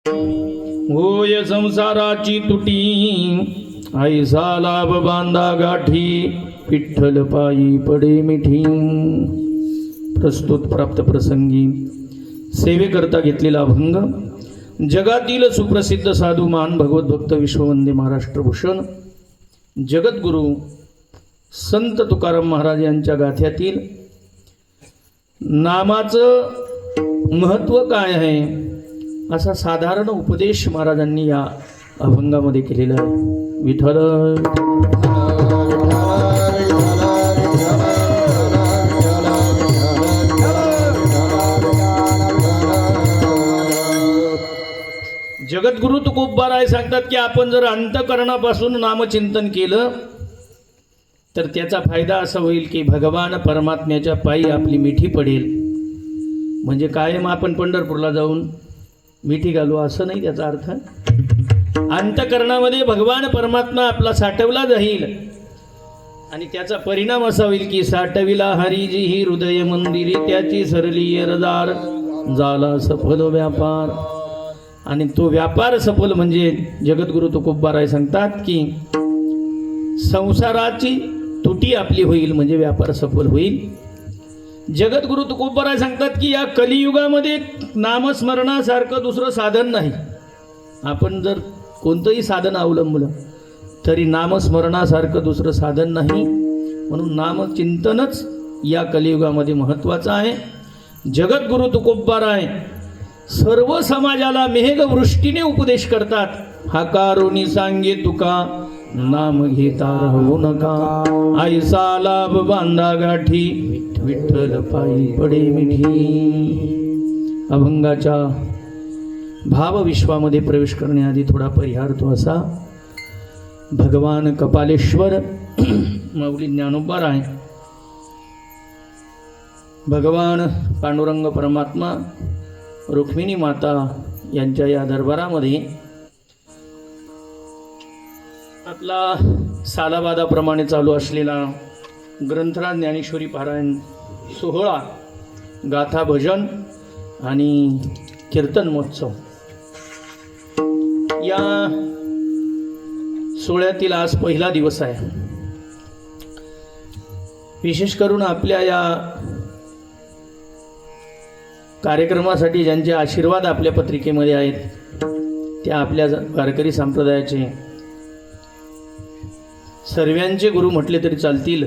होय संसाराची तुटी ऐसा लाभ बांधा गाठी विठ्ठल पायी पडे मिठी. प्रस्तुत प्राप्त प्रसंगी सेवेकरता घेतलेला अभंग जगातील सुप्रसिद्ध साधू महान भगवत भक्त विश्ववंदे महाराष्ट्रभूषण जगद्गुरु संत तुकाराम महाराज यांच्या गाथ्यातील नामाचं महत्त्व काय आहे असा साधारण उपदेश महाराजांनी या अभंगामध्ये केलेला आहे. विठ्ठल जगद्गुरु तुकोबाराय सांगतात की आपण जर अंतःकरणापासून नामचिंतन केलं तर त्याचा फायदा असा होईल की भगवान परमात्म्याच्या पायी आपली मिठी पडेल. म्हणजे कायम आपण पंढरपूरला जाऊन मिठी घालू असं नाही त्याचा अर्थ. अंतःकरणामध्ये भगवान परमात्मा आपला साठवला जाईल आणि त्याचा परिणाम असा होईल की साठविला हरिजी ही हृदय मंदिरी त्याची सरली रदार झाला सफल व्यापार. आणि तो व्यापार सफल म्हणजे जगद्गुरु तुकोबाराय सांगतात की संसाराची तुटी आपली होईल म्हणजे व्यापार सफल होईल. जगद्गुरु तुकोबाराय सांगतात की या कलियुगामध्ये नामस्मरणासारखं दुसरं साधन नाही. आपण जर कोणतंही साधन अवलंबलं तरी नामस्मरणासारखं दुसरं साधन नाही. म्हणून नामचिंतनच या कलियुगामध्ये महत्त्वाचं आहे. जगद्गुरु तुकोबाराय सर्व समाजाला मेघवृष्टीने उपदेश करतात. हाकारोनी सांगे तुका नाम घेता राहू नका ऐसा लाभ बांधा गाठी विठ्ठल पायी पडे मिठी. अभंगाच्या भावविश्वामध्ये प्रवेश करण्याआधी थोडा परिहार तो असा. भगवान कपालेश्वर माऊली ज्ञानोबाराय भगवान पांडुरंग परमात्मा रुक्मिणी माता यांच्या या दरबारामध्ये आपला सालाबादाप्रमाणे चालू असलेला ग्रंथराज ज्ञानेश्वरी पारायण सोहळा, गाथा भजन आणि कीर्तन महोत्सव या सोहळ्यातील आज पहिला दिवस आहे. विशेष करून आपल्या या कार्यक्रमासाठी ज्यांचे आशीर्वाद आपल्या पत्रिकेमध्ये आहेत त्या आपल्या वारकरी संप्रदायाचे सर्वांचे गुरु म्हटले तरी चालतील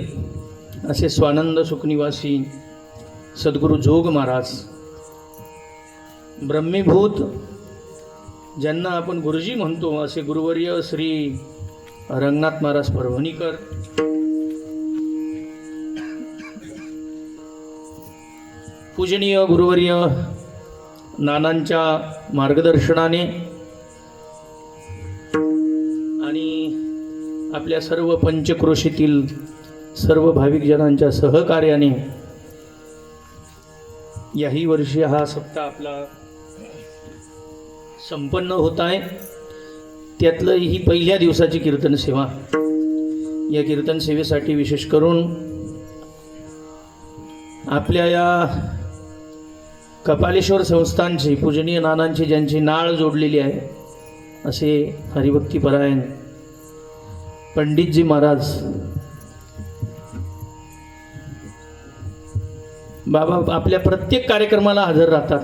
असे स्वानंद सुखनिवासी सद्गुरू जोग महाराज, ब्रह्मीभूत ज्यांना आपण गुरुजी म्हणतो असे गुरुवर्य श्री रंगनाथ महाराज परभणीकर, पूजनीय गुरुवर्य नानांच्या मार्गदर्शनाने आणि आपल्या सर्व पंचक्रोशीतील सर्व भाविक जनांच्या सहकार्याने याही वर्षी हा सप्ताह आपला संपन्न होत आहे. त्यातलं ही पहिल्या दिवसाची कीर्तन सेवा. या कीर्तन सेवेसाठी विशेष करून आपल्या या कपालेश्वर संस्थानची पूजनीय नानांची ज्यांची नाळ जोडलेली आहे असे हरिभक्तीपरायण पंडितजी महाराज बाबा आपल्या प्रत्येक कार्यक्रमाला हजर राहतात.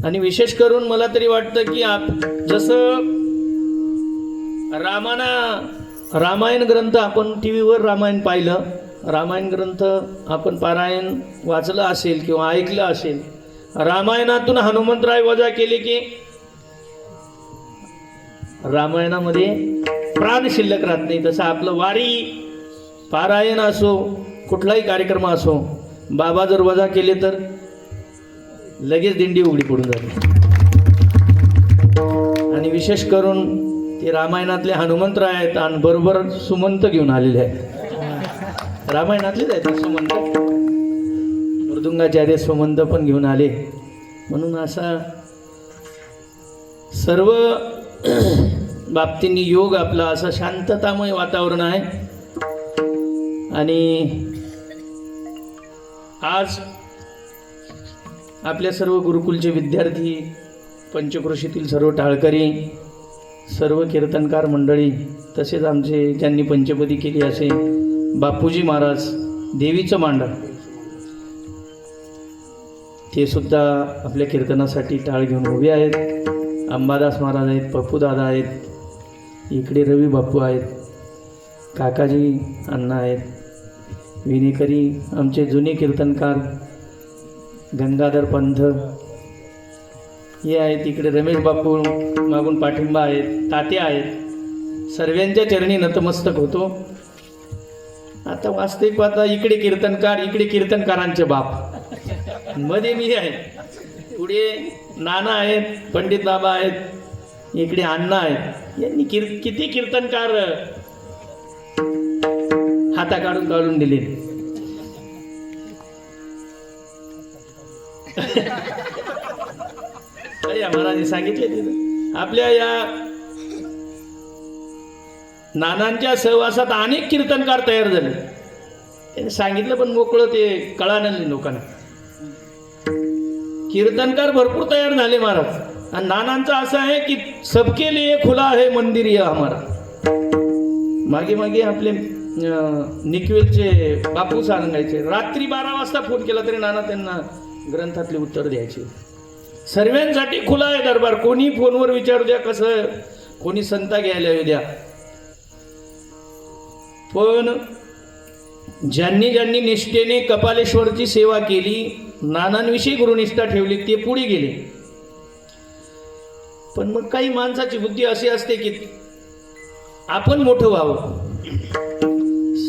आणि विशेष करून मला तरी वाटतं की जसं रामायण ग्रंथ आपण टी व्हीवर रामायण पाहिलं, रामायण ग्रंथ आपण पारायण वाचलं असेल किंवा ऐकलं असेल, रामायणातून हनुमंतराय वजा केले की रामायणामध्ये प्राण शिल्लक राहत नाही. तसं आपलं वारी पारायण असो कुठलाही कार्यक्रम असो, बाबा जर वजा केले तर लगेच दिंडी उघडी पडून जाते. आणि विशेष करून ते रामायणातले हनुमंतराय आहेत आणि बरोबर सुमंत घेऊन आलेले आहेत. रामायणातलेच आहेत सुमंत, मृदुंगाचार्य सुमंत पण घेऊन आले. म्हणून असा सर्व बाबतींनी योग आपला असं शांततामय वातावरण आहे. आणि आज आपल्या सर्व गुरुकुलचे विद्यार्थी, पंचक्रोशीतील सर्व टाळकरी, सर्व कीर्तनकार मंडळी, तसेच आमचे ज्यांनी पंचपदी केली असे बापूजी महाराज, देवीचं मांडण, ते सुद्धा आपल्या कीर्तनासाठी टाळ घेऊन उभे आहेत. अंबादास महाराज आहेत, पप्पूदादा आहेत, इकडे रवी बापू आहेत, काकाजी अण्णा आहेत, विनेकरी आमचे जुने कीर्तनकार गंगाधर पंथ हे आहेत, इकडे रमेश बापू मागून पाठिंबा आहेत, तात्या आहेत. सर्वांच्या चरणी नतमस्तक होतो. आता वास्तविक पाहता इकडे कीर्तनकार, इकडे कीर्तनकारांचे बाप, मध्ये मी आहे, पुढे नाना आहेत, पंडित बाबा आहेत, इकडे अण्णा आहेत. यांनी किती कीर्तनकार हाता काढून काढून दिले. महाराजांनी सांगितले तिथे आपल्या या नानांच्या सहवासात अनेक कीर्तनकार तयार झाले. त्यांनी सांगितलं पण मोकळं ते कळालं नाही लोकांना. कीर्तनकार भरपूर तयार झाले महाराज. आणि नानांचं असं आहे की सबके लिए खुला है मंदिर ये हमारा. मागे मागे आपले निकवेलचे बापू सांगायचे, रात्री 12 वाजता फोन केला तरी नाना त्यांना ग्रंथातले उत्तर द्यायचे. सर्वांसाठी खुला आहे दरबार, कोणी फोनवर विचारू द्या, कसं कोणी संता घ्यायला येऊ द्या. पण ज्यांनी ज्यांनी निष्ठेने कपालेश्वरची सेवा केली, नानांविषयी गुरुनिष्ठा ठेवली, ते पुढे गेले. पण मग काही माणसाची बुद्धी अशी असते की आपण मोठं व्हावं.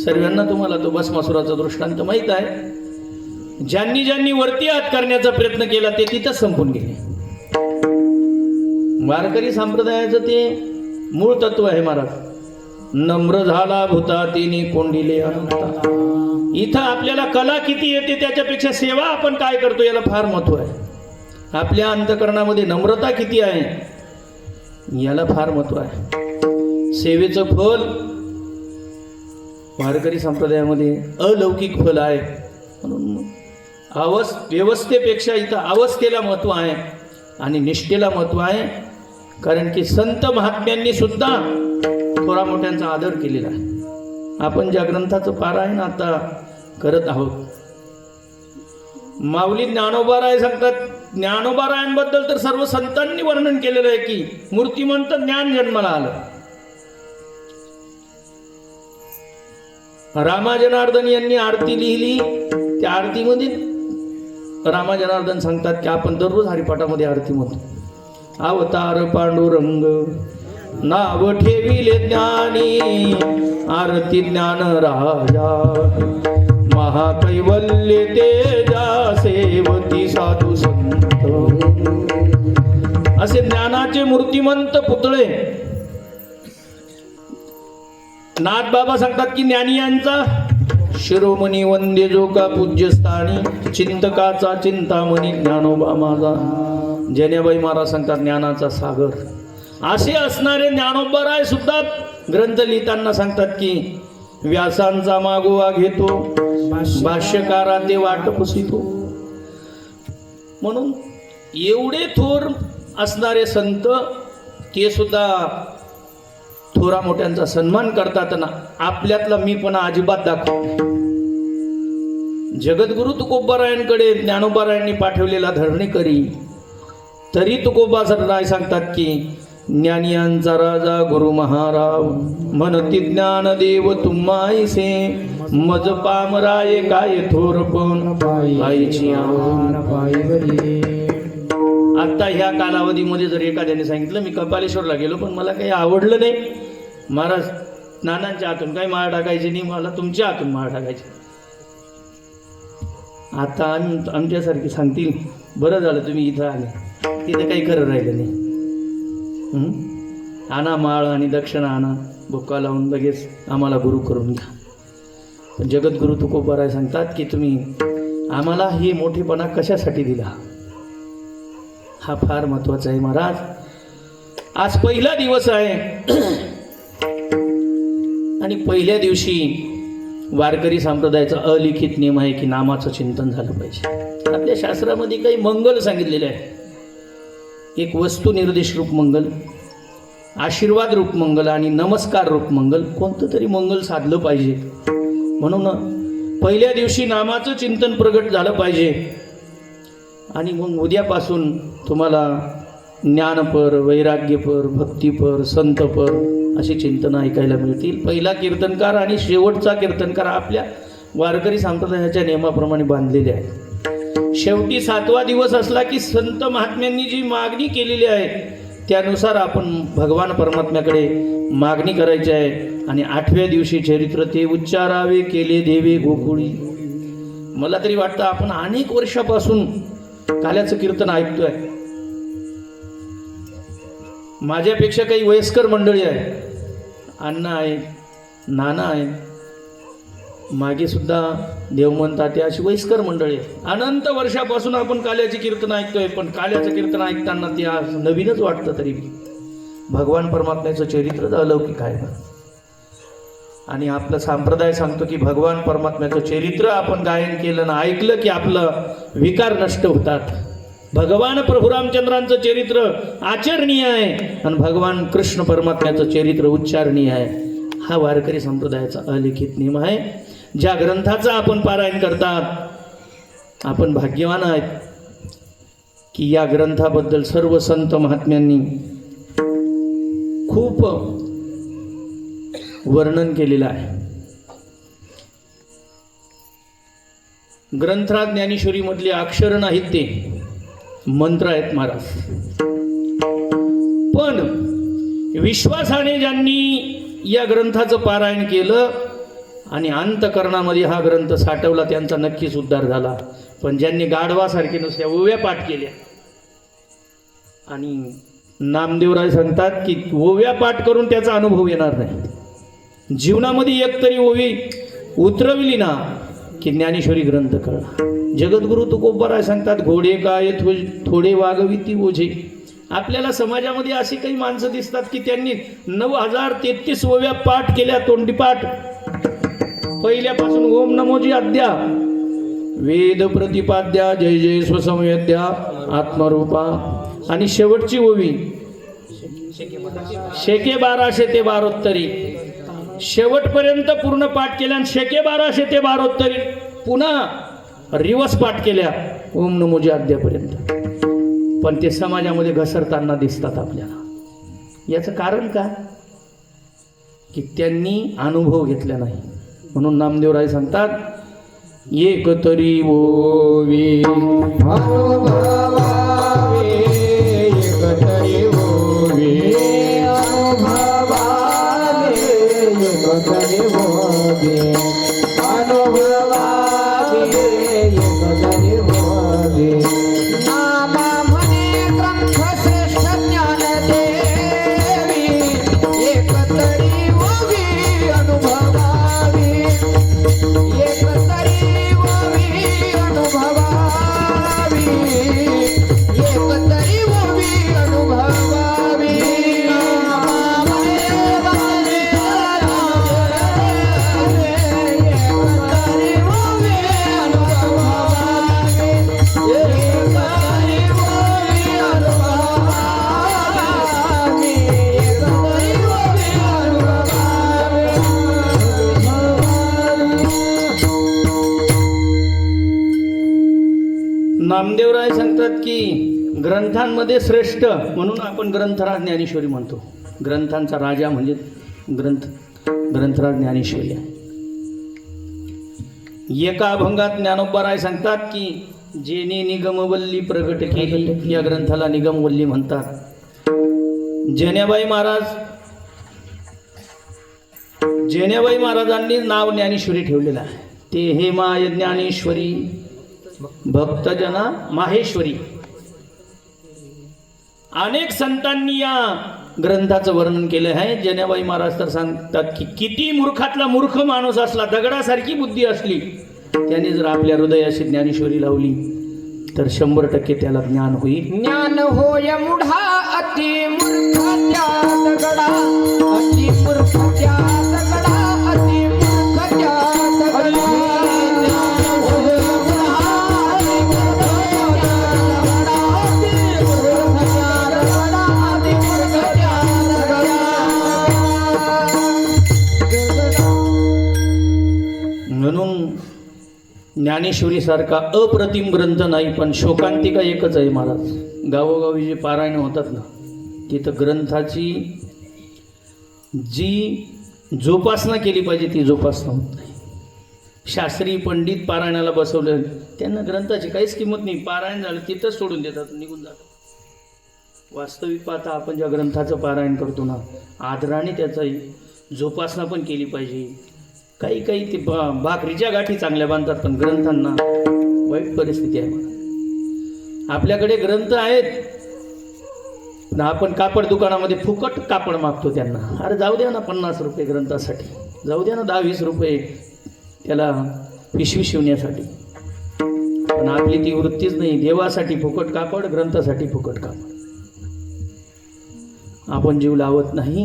सर्वांना तुम्हाला तो भस्मासुराचा दृष्टांत माहीत आहे. ज्यांनी ज्यांनी वरती हात करण्याचा प्रयत्न केला ते तिथंच संपून गेले. वारकरी संप्रदायाचं ते मूळ तत्व आहे महाराज. नम्र झाला भूता तिने कोंडिले अनंता. इथं आपल्याला कला किती येते त्याच्यापेक्षा सेवा आपण काय करतो याला फार महत्व आहे. आपल्या अंतकरणामध्ये नम्रता किती आहे याला फार महत्व आहे. सेवेचं फल वारकरी संप्रदायामध्ये अलौकिक फल आहे. म्हणून व्यवस्थेपेक्षा इथं अवस्थेला महत्व आहे आणि निष्ठेला महत्व आहे. कारण की संत महात्म्यांनी सुद्धा थोरा मोठ्यांचा आदर केलेला आहे. आपण ज्या ग्रंथाचं पारायण आता करत आहोत, माऊली ज्ञानोबाराय सांगतात, ज्ञानोबारायांबद्दल तर सर्व संतांनी वर्णन केलेलं आहे की मूर्तिमंत ज्ञान जन्माला आलं. रामाजनार्दन यांनी आरती लिहिली, त्या आरतीमध्ये रामाजनार्दन सांगतात की आपण दररोज हरिपाठामध्ये आरती म्हणतो. अवतार पांडुरंग नाव ठेविले ज्ञानी, आरती ज्ञान राजा महाकैवल्य तेजा सेवती साधू संत. असे ज्ञानाचे मूर्तिमंत पुतळे नाथ बाबा सांगतात की ज्ञानी यांचा शिरोमणी वंद्य जो का पूज्यस्थानी, चिंतकाचा चिंतामणी ज्ञानोबा माझा. जनेबाई महाराज सांगतात ज्ञानाचा सागर. असे असणारे ज्ञानोबाराय सुद्धा ग्रंथ लिहिताना सांगतात की व्यासांचा मागोवा घेतो, भाष्यकारा ते वाट पुसितो. म्हणून एवढे थोर असणारे संत ते सुद्धा थोरा मोठ्यांचा सन्मान करतात ना. आपल्यातला मीपणा अजिबात दाखवत. जगद्गुरु तुकोबारायांकडे ज्ञानोबारायांनी पाठवलेला धरणीकरी, तरी तुकोबाराय सांगतात की ज्ञानियांचा राजा गुरु महाराव, म्हणती ज्ञानदेव तुम्हाईसे, मज पामराये काय थोरपण पायची आन पायवरी. आता ह्या कालावधीमध्ये जर एखाद्याने सांगितलं मी कपालेश्वरला गेलो पण मला काही आवडलं नाही, महाराज नानांच्या हातून काही माळ टाकायची नाही, मला तुमच्या हातून माळ टाकायची. आता आमच्यासारखी सांगतील बरं झालं तुम्ही इथं आले, तिथं काही खरं राहिलं नाही. आणा माळ आणि दक्षिणा आणा, बुक्का लावून लगेच आम्हाला गुरु करून घ्या. पण जगद्गुरु तुकोबाराय सांगतात की तुम्ही आम्हाला हे मोठेपणा कशासाठी दिला, हा फार महत्वाचा आहे महाराज. आज पहिला दिवस आहे आणि पहिल्या दिवशी वारकरी संप्रदायाचा अलिखित नियम आहे की नामाचं चिंतन झालं पाहिजे. आपल्या शास्त्रामध्ये काही मंगल सांगितलेले आहे. एक वस्तू निर्देश रूप मंगल, आशीर्वाद रूप मंगल आणि नमस्कार रूप मंगल. कोणतं तरी मंगल साधलं पाहिजे. म्हणून पहिल्या दिवशी नामाचं चिंतन प्रगट झालं पाहिजे आणि मग उद्यापासून तुम्हाला ज्ञानपर, वैराग्यपर, भक्तीपर, संतपर अशी चिंतनं ऐकायला मिळतील. पहिला कीर्तनकार आणि शेवटचा कीर्तनकार आपल्या वारकरी संप्रदायाच्या नियमाप्रमाणे बांधलेले आहे. शेवटी 7वा दिवस असला की संत महात्म्यांनी जी मागणी केलेली आहे त्यानुसार आपण भगवान परमात्म्याकडे मागणी करायची आहे. आणि 8व्या दिवशी चरित्र ते उच्चारावे केले देवे गोकुळी. मला तरी वाटतं आपण अनेक वर्षापासून काल्याचं कीर्तन ऐकतोय. माझ्यापेक्षा काही वयस्कर मंडळी आहे, अण्णा आहे, नाना आहे, मागे सुद्धा देवमन तात्या अशी वयस्कर मंडळी आहे. अनंत वर्षापासून आपण काल्याचे कीर्तन ऐकतोय. पण काल्याचं कीर्तन ऐकताना ते आज नवीनच वाटतं. तरी भगवान परमात्म्याचं चरित्र अलौकिक आहे. आणि आपलं संप्रदाय सांगतो की भगवान परमात्म्याचं चरित्र आपण गायन केलं ना ऐकलं की आपलं विकार नष्ट होतात. भगवान प्रभू रामचंद्रांचं चरित्र आचरणीय आहे आणि भगवान कृष्ण परमात्म्याचं चरित्र उच्चारणीय आहे. हा वारकरी संप्रदायाचा अलिखित नियम आहे. ज्या ग्रंथाचं आपण पारायण करतात आपण भाग्यवान आहेत की या ग्रंथाबद्दल सर्व संत महात्म्यांनी खूप वर्णन केलेलं आहे. ग्रंथराज ज्ञानेश्वरी मधली अक्षर नाहीत, ते मंत्र आहेत महाराज. पण विश्वासाने ज्यांनी या ग्रंथाचं पारायण केलं आणि अंतकरणामध्ये हा ग्रंथ साठवला त्यांचा नक्कीच उद्धार झाला. पण ज्यांनी गाढवासारखे नुसत्या ओव्या पाठ केल्या, आणि नामदेवराय सांगतात की ओव्या पाठ करून त्याचा अनुभव येणार नाही. जीवनामध्ये एक तरी ओवी उतरवली ना की ज्ञानेश्वरी ग्रंथ कळला. जगद्गुरु तुकोबाराय सांगतात घोडे काय थोडे वागविती ओझे. आपल्याला समाजामध्ये अशी काही माणसं दिसतात की त्यांनी 9033 ओव्या पाठ केल्या, तोंडीपाठ. पहिल्यापासून ओम नमोजी अद्या, वेद प्रतिपाद्या, जय जय स्वसंवेद्या आत्मरूपा, आणि शेवटची ओवी शेके 1200 ते 12 शेवटपर्यंत पूर्ण पाठ केल्या. आणि शेके 1200 ते 12 पुन्हा रिवर्स पाठ केल्या ओम नमोजी अद्यापर्यंत. पण ते समाजामध्ये घसरताना दिसतात आपल्याला. याचं कारण का? की त्यांनी अनुभव घेतला नाही. म्हणून नामदेवराय सांगतात एक तरी ओवी अनुभवावे, एक तरी ओवी अनुभवावे, एक तरी ओवी अनुभवावे, एक तरी ओवी. नामा म्हणे ग्रंथ श्रेष्ठ ज्ञान देवी, एक तरी ओवी अनुभवावी, एक तरी ओवी अनुभवावी, एक तरी ओवी अनुभवावी. नामदेवराय सांगतात की ग्रंथांमध्ये श्रेष्ठ म्हणून आपण ग्रंथराज ज्ञानेश्वरी म्हणतो. ग्रंथांचा राजा म्हणजे ग्रंथराज ज्ञानेश्वरी आहे. एका अभंगात ज्ञानोबाराय सांगतात की जेने निगमवल्ली प्रगट केली, या ग्रंथाला निगमवल्ली म्हणतात. जेनेबाई महाराजांनी नाव ज्ञानेश्वरी ठेवलेलं आहे. ते हे माय ज्ञानेश्वरी भक्तजना माहेश्वरी. अनेक संतांनी या ग्रंथाचं वर्णन केलं आहे. जनाबाई महाराज तर सांगतात की किती मूर्खातला मूर्ख माणूस असला, दगडासारखी बुद्धी असली, त्याने जर आपल्या हृदयाशी ज्ञानेश्वरी लावली तर 100% त्याला ज्ञान होईल. ज्ञान होय मुढा अति मूर्खाच्या दगडा, अति मूर्खाच्या दगडा, अति मूर्खाच्या दगडा. ज्ञान होय मुढा ज्ञानेश्वरीसारखा अप्रतिम ग्रंथ नाही, पण शोकांतिका एकच आहे महाराज. गावोगावी जे पारायण होतात ना, तिथं ग्रंथाची जी जोपासना केली पाहिजे ती जोपासना होत नाही. शास्त्री पंडित पारायणाला बसवले, त्यांना ग्रंथाची काहीच किंमत नाही. पारायण झालं तिथंच सोडून देतात, निघून जातात. वास्तविक पाहता आपण ज्या ग्रंथाचं पारायण करतो ना, आदराने त्याचा जोपासना पण केली पाहिजे. काही काही ते भाकरीच्या गाठी चांगल्या बांधतात, पण ग्रंथांना वाईट परिस्थिती आहे. आपल्याकडे ग्रंथ आहेत, आपण कापड दुकानामध्ये फुकट कापड मागतो त्यांना. अरे जाऊ द्या ना 50 रुपये ग्रंथासाठी, जाऊ द्या ना 10-20 रुपये त्याला पिशवी शिवण्यासाठी. पण आपली ती वृत्तीच नाही. देवासाठी फुकट कापड, ग्रंथासाठी फुकट कापड. आपण जीव लावत नाही.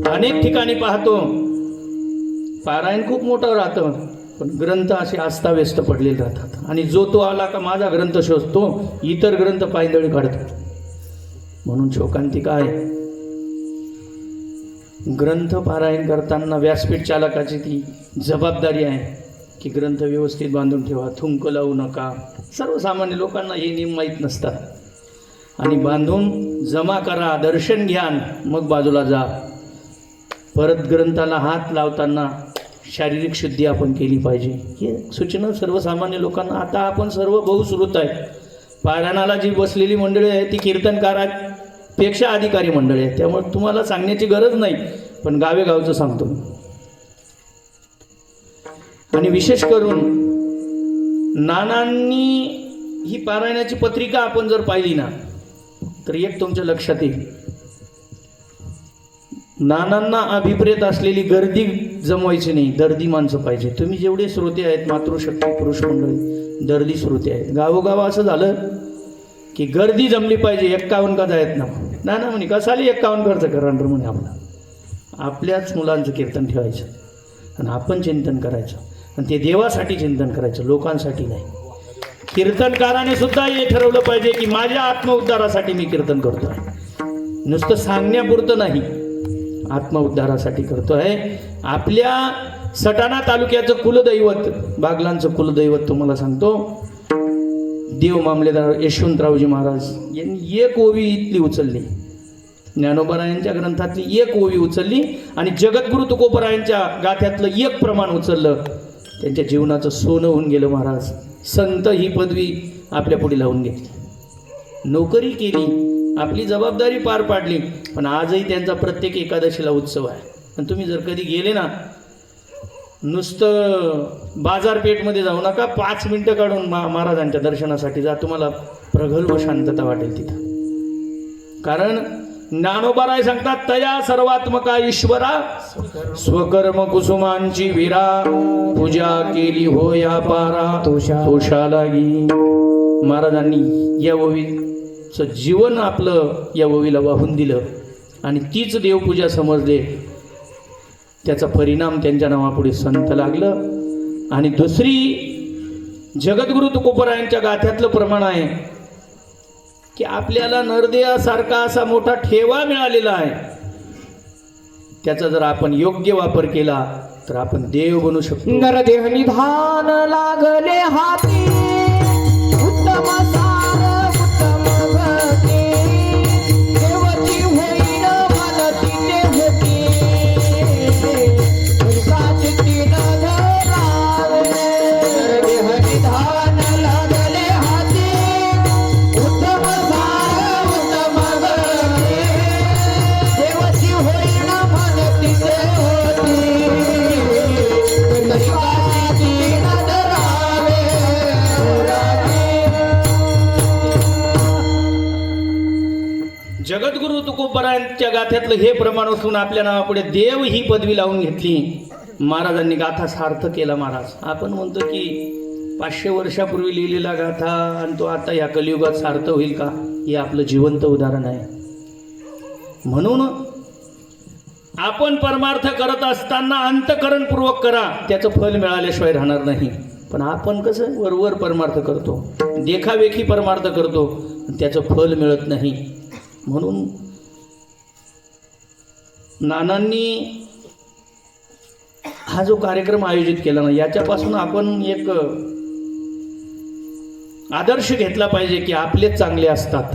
अनेक ठिकाणी पाहतो पारायण खूप मोठं राहतं, पण ग्रंथ असे अस्ताव्यस्त पडलेले राहतात. आणि जो तो आला का माझा ग्रंथ शोधतो, इतर ग्रंथ पायंदळी काढतो. म्हणून शोकांतिका आहे. ग्रंथ पारायण करताना व्यासपीठ चालकाची ती जबाबदारी आहे की ग्रंथ व्यवस्थित बांधून ठेवा, थुंक लावू नका. सर्वसामान्य लोकांना हे नियम माहीत नसतात. आणि बांधून जमा करा, दर्शन घ्या, मग बाजूला जा. परत ग्रंथाला हात लावताना शारीरिक शुद्धी आपण केली पाहिजे. हे सूचना सर्वसामान्य लोकांना. आता आपण सर्व बहुश्रुत आहे. पारायणाला जी बसलेली मंडळी आहे ती कीर्तनकारापेक्षा अधिकारी मंडळी आहे. त्यामुळे तुम्हाला सांगण्याची गरज नाही, पण गावेगावचं सांगतो. आणि विशेष करून नानांनी ही पारायणाची पत्रिका आपण जर पाहिली ना, तर एक तुमच्या लक्षात येईल, नानांना अभिप्रेत असलेली गर्दी जमवायची नाही, दर्दी माणसं पाहिजे. तुम्ही जेवढे श्रोते आहेत, मातृशक्ती पुरुष मंडळी दर्दी श्रोते आहेत. गावोगाव असं झालं की गर्दी जमली पाहिजे. 51 का जायत ना, नाना म्हणे कसाली 51 खर्च करणार म्हणे. आपल्याच मुलांचं कीर्तन ठेवायचं आणि आपण चिंतन करायचं, आणि ते देवासाठी चिंतन करायचं, लोकांसाठी नाही. कीर्तनकाराने सुद्धा हे ठरवलं पाहिजे की माझ्या आत्मउद्धारासाठी मी कीर्तन करतो आहे, नुसतं सांगण्यापुरतं नाही, आत्मउद्धारासाठी करतो आहे. आपल्या सटाणा तालुक्याचं कुलदैवत, बागलांचं कुलदैवत तुम्हाला सांगतो, देव मामलेदार यशवंतरावजी महाराज यांनी एक ओवी इथली उचलली. ज्ञानोबरायांच्या ग्रंथातली एक ओवी उचलली आणि जगद्गुरु तुकोबरायांच्या गाथ्यातलं एक प्रमाण उचललं. त्यांच्या जीवनाचं सोनं होऊन गेलं. महाराज संत ही पदवी आपल्या पुढे लावून घेतली, नोकरी केली, आपली जबाबदारी पार पाडली. पण आजही त्यांचा प्रत्येक एकादशीला उत्सव आहे. आणि तुम्ही जर कधी गेले ना, नुसतं बाजारपेठमध्ये जाऊ नका, 5 मिनटं काढून महाराजांच्या दर्शनासाठी जा. तुम्हाला प्रगल्भ शांतता वाटेल तिथं. कारण ज्ञानोबाराय सांगतात, तया सर्वात्मका ईश्वरा स्वकर्म कुसुमांची विरा, पूजा केली हो या पारा तोषा लागी. महाराजांनी या ओवीचं जीवन आपलं या ओवीला वाहून दिलं आणि तीच देवपूजा समजले. त्याचा परिणाम त्यांच्या नावापुढे संत लागलं. आणि दुसरी जगद्गुरु तुकोबरायांच्या गाथ्यातलं प्रमाण आहे की आपल्याला नरदेवासारखा असा मोठा ठेवा मिळालेला आहे. त्याचा जर आपण योग्य वापर केला तर आपण देव बनू शकतो. नरदेह निधान लागले हाती, उत्तम सार उत्तम गती, देवची होईन मनती देवती, दुर्गाची तीन धरावे. नरदेह निधान लागले हाती, उत्तम सार उत्तम गती, देवची होईन मनती देवती, जगद्गुरु तुकोबरायांच्या गाथ्यातलं हे प्रमाण असून आपल्या नावापुढे देव ही पदवी लावून घेतली. महाराजांनी गाथा सार्थ केला. महाराज आपण म्हणतो की 500 वर्षापूर्वी लिहिलेला गाथा आणि तो आता या कलियुगात सार्थ होईल का, हे आपलं जिवंत उदाहरण आहे. म्हणून आपण परमार्थ करत असताना अंतःकरणपूर्वक करा, त्याचं फल मिळाल्याशिवाय राहणार नाही. पण आपण कसं वरवर परमार्थ करतो, देखावेखी परमार्थ करतो, त्याचं फल मिळत नाही. म्हणून नानांनी हा जो कार्यक्रम आयोजित केला ना, याच्यापासून आपण एक आदर्श घेतला पाहिजे की आपलेच चांगले असतात.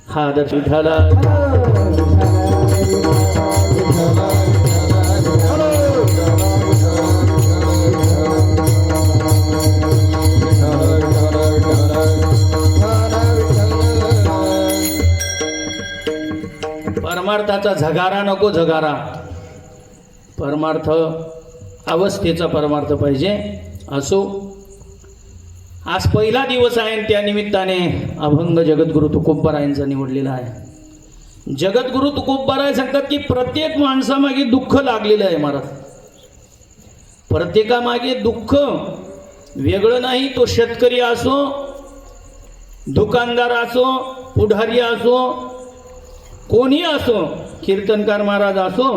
हा आदर्श विठाला परमार्थाचा झगारा नको, झगारा. परमार्थ अवस्थेचा परमार्थ पाहिजे. असो, आज पहिला दिवस आहे आणि त्या निमित्ताने अभंग जगद्गुरु तुकोबारायांचा निवडलेला आहे. जगद्गुरु तुकोबाराय सांगतात की प्रत्येक माणसामागे दुःख लागलेलं आहे महाराज. प्रत्येकामागे दुःख वेगळं नाही. तो शेतकरी असो, दुकानदार असो, पुढारी असो, कोणी असो, कीर्तनकार महाराज असो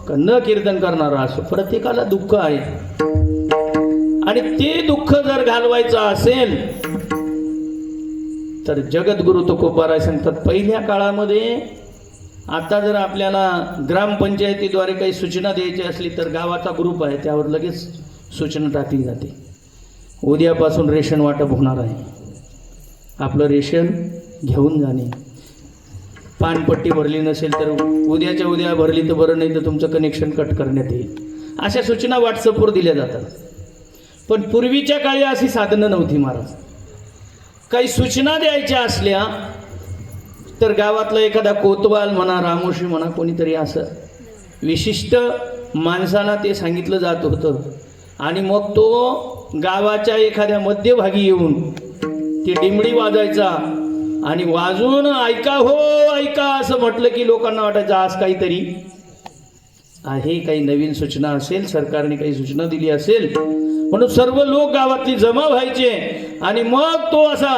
का न कीर्तन करणारा असो, प्रत्येकाला दुःख आहे. आणि ते दुःख जर घालवायचं असेल तर जगद्गुरु तुकोबाराय सांगतात पहिल्या काळामध्ये, आता जर आपल्याला ग्रामपंचायतीद्वारे काही सूचना द्यायची असली तर गावाचा ग्रुप आहे, त्यावर लगेच सूचना टाकली जाते. उद्यापासून रेशन वाटप होणार आहे, आपलं रेशन घेऊन जाणे. पानपट्टी भरली नसेल तर उद्याच्या उद्या भरली तर बरं, नाही तर तुमचं कनेक्शन कट करण्यात येईल. अशा सूचना व्हॉट्सअपवर दिल्या जातात. पण पूर्वीच्या काळी अशी साधनं नव्हती महाराज. काही सूचना द्यायच्या असल्या तर गावातला एखादा कोतवाल म्हणा, रामोशी म्हणा, कोणीतरी असं विशिष्ट माणसाला ते सांगितलं जात होतं. आणि मग तो गावाच्या एखाद्या मध्यभागी येऊन ती डिंबडी वाजायचा आणि वाजून ऐका हो ऐका असं म्हटलं की लोकांना वाटायचं आज काहीतरी आहे, काही नवीन सूचना असेल, सरकारने काही सूचना दिली असेल. म्हणून सर्व लोक गावातली जमा व्हायचे आणि मग तो असा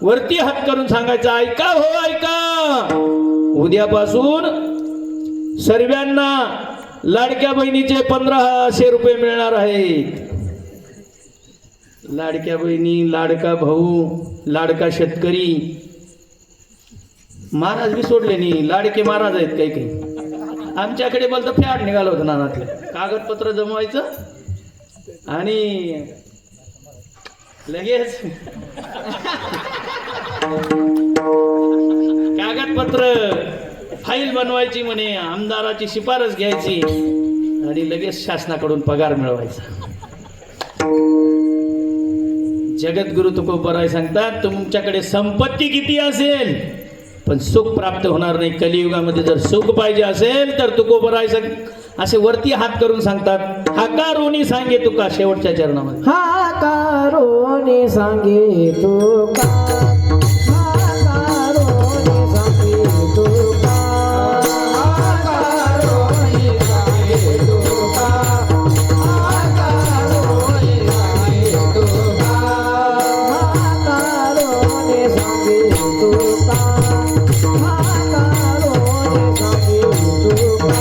वरती हात करून सांगायचा, ऐका हो ऐका, उद्यापासून सर्वांना लाडक्या बहिणीचे 1500 रुपये मिळणार आहेत. लाडक्या बहिणी, लाडका भाऊ, लाडका शेतकरी. महाराज बी सोडले नाही, लाडके महाराज आहेत काही काही. आमच्याकडे बोलतं फॅट निघालं होतं नानातलं, कागदपत्र जमवायचं आणि लगेच कागदपत्र फाईल बनवायची म्हणे, आमदाराची शिफारस घ्यायची आणि लगेच शासनाकडून पगार मिळवायचा. जगद्गुरु तुकोबाराय सांगतात तुमच्याकडे संपत्ती किती असेल पण सुख प्राप्त होणार नाही. कलियुगामध्ये जर सुख पाहिजे असेल तर तुकोबाराय असे वरती हात करून सांगतात, हाकारोनी सांगे तुका. शेवटच्या चरणामध्ये हाकारोनी सांगे तुका, हाकारोनी सांगे तुका, हाकारोनी सांगे तुका, हाकारोनी सांगे तुका, हाकारोनी सांगे तुका, हाकारोनी सांगे तुका.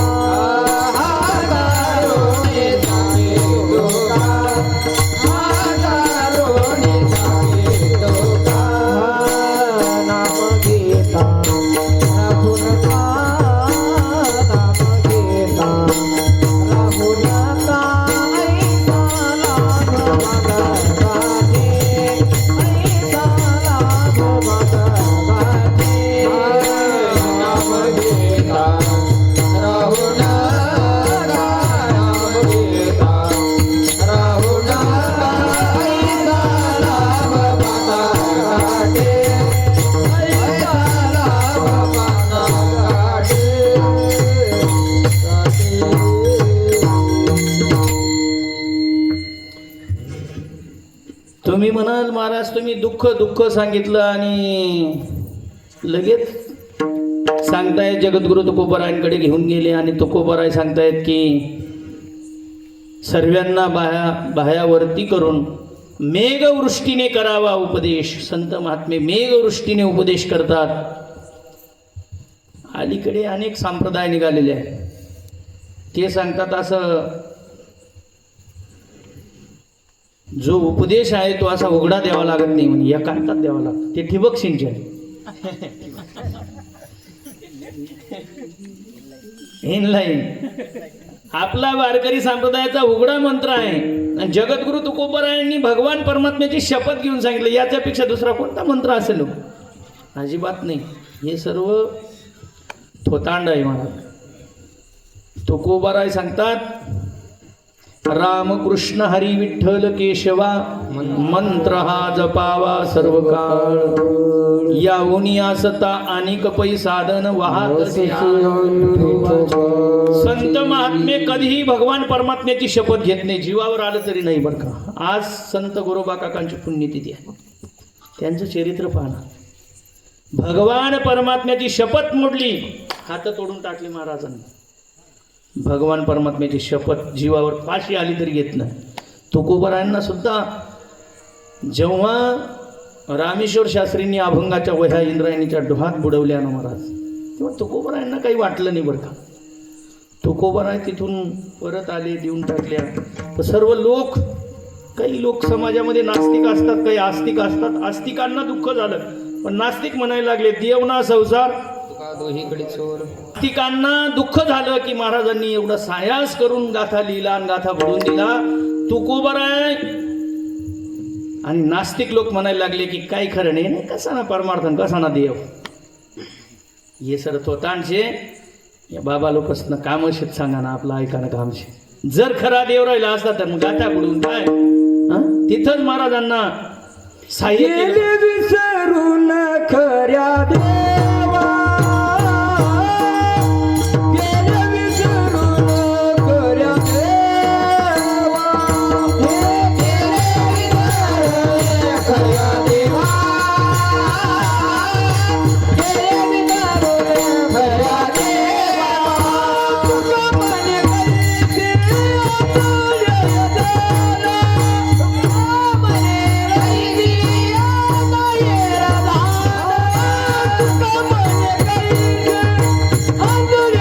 तुम्ही म्हणाल महाराज तुम्ही दुःख दुःख सांगितलं आणि लगेच सांगतायत जगद्गुरु तुकोबारायांकडे घेऊन गेले आणि तुकोबाराय सांगतायत की सर्वांना बाह्यावरती करून मेघवृष्टीने करावा उपदेश. संत महात्मे मेघवृष्टीने उपदेश करतात. अलीकडे अनेक संप्रदाय निघालेले आहेत. ते सांगतात असं जो उपदेश आहे तो असा उघडा द्यावा लागत नाही म्हणे, या कांतात द्यावा लागतो. ते ठिबक सिंचन इनलाईन. आपला वारकरी संप्रदायाचा उघडा मंत्र आहे आणि जगद्गुरु तुकोबरायांनी भगवान परमात्म्याची शपथ घेऊन सांगितलं, याच्यापेक्षा दुसरा कोणता मंत्र असेल? अजिबात नाही. हे सर्व थोतांड आहे महाराज. तुकोबराय सांगतात, रामकृष्ण हरी विठ्ठल केशवा मंत्र हा जपावा सर्व काळ, याहुनी आसता अनेक पै साधन वाहत. संत महात्मे कधीही भगवान परमात्म्याची शपथ घेत नाही, जीवावर आलं तरी नाही बरं का. आज संत गोरोबा काकांची पुण्यतिथी आहे, त्यांचं चरित्र पाहणं. भगवान परमात्म्याची शपथ मोडली, हात तोडून टाकली महाराजांनी. भगवान परमात्म्याची शपथ जीवावर फाशी आली तरी घेत नाही. तुकोबरायांना सुद्धा जेव्हा रामेश्वर शास्त्रींनी अभंगाच्या वह्या इंद्रायणीच्या डोहात बुडवल्या ना महाराज, तेव्हा तुकोबरायांना काही वाटलं नाही बरं का. तुकोबराय तिथून परत आले, देऊन टाकल्या. तर सर्व लोक, काही लोक समाजामध्ये नास्तिक असतात, काही आस्तिक असतात. आस्तिकांना दुःख झालं, पण नास्तिक म्हणायला लागले देव ना संसार दोहीकडे चोर. नास्तिकांना दुःख झालं की महाराजांनी एवढा सायास करून गाथा लिहिला आणि गाथा घडून दिला. तुकोबराय आणि नास्तिक लोक म्हणायला लागले की काही खरं नाही, कसा ना परमार्थन, कसा ना देव. हे सर थोतांडचे या बाबा लोकसनं काम शेत सांगा ना, आपलं ऐका ना काम शे. जर खरा देव राहिला असता तर मग गाथा घडून काय, तिथंच महाराजांना साह्य केलं. विसरून खऱ्या देवा, गेले विसरून खऱ्या देवा, गेले विसरून खऱ्या देवा, गेले विसरून खऱ्या देवा. तुका म्हणे करीती अतुल्य दान, तुका म्हणे करीती अतुल्य दान, तुका म्हणे करीती अतुल्य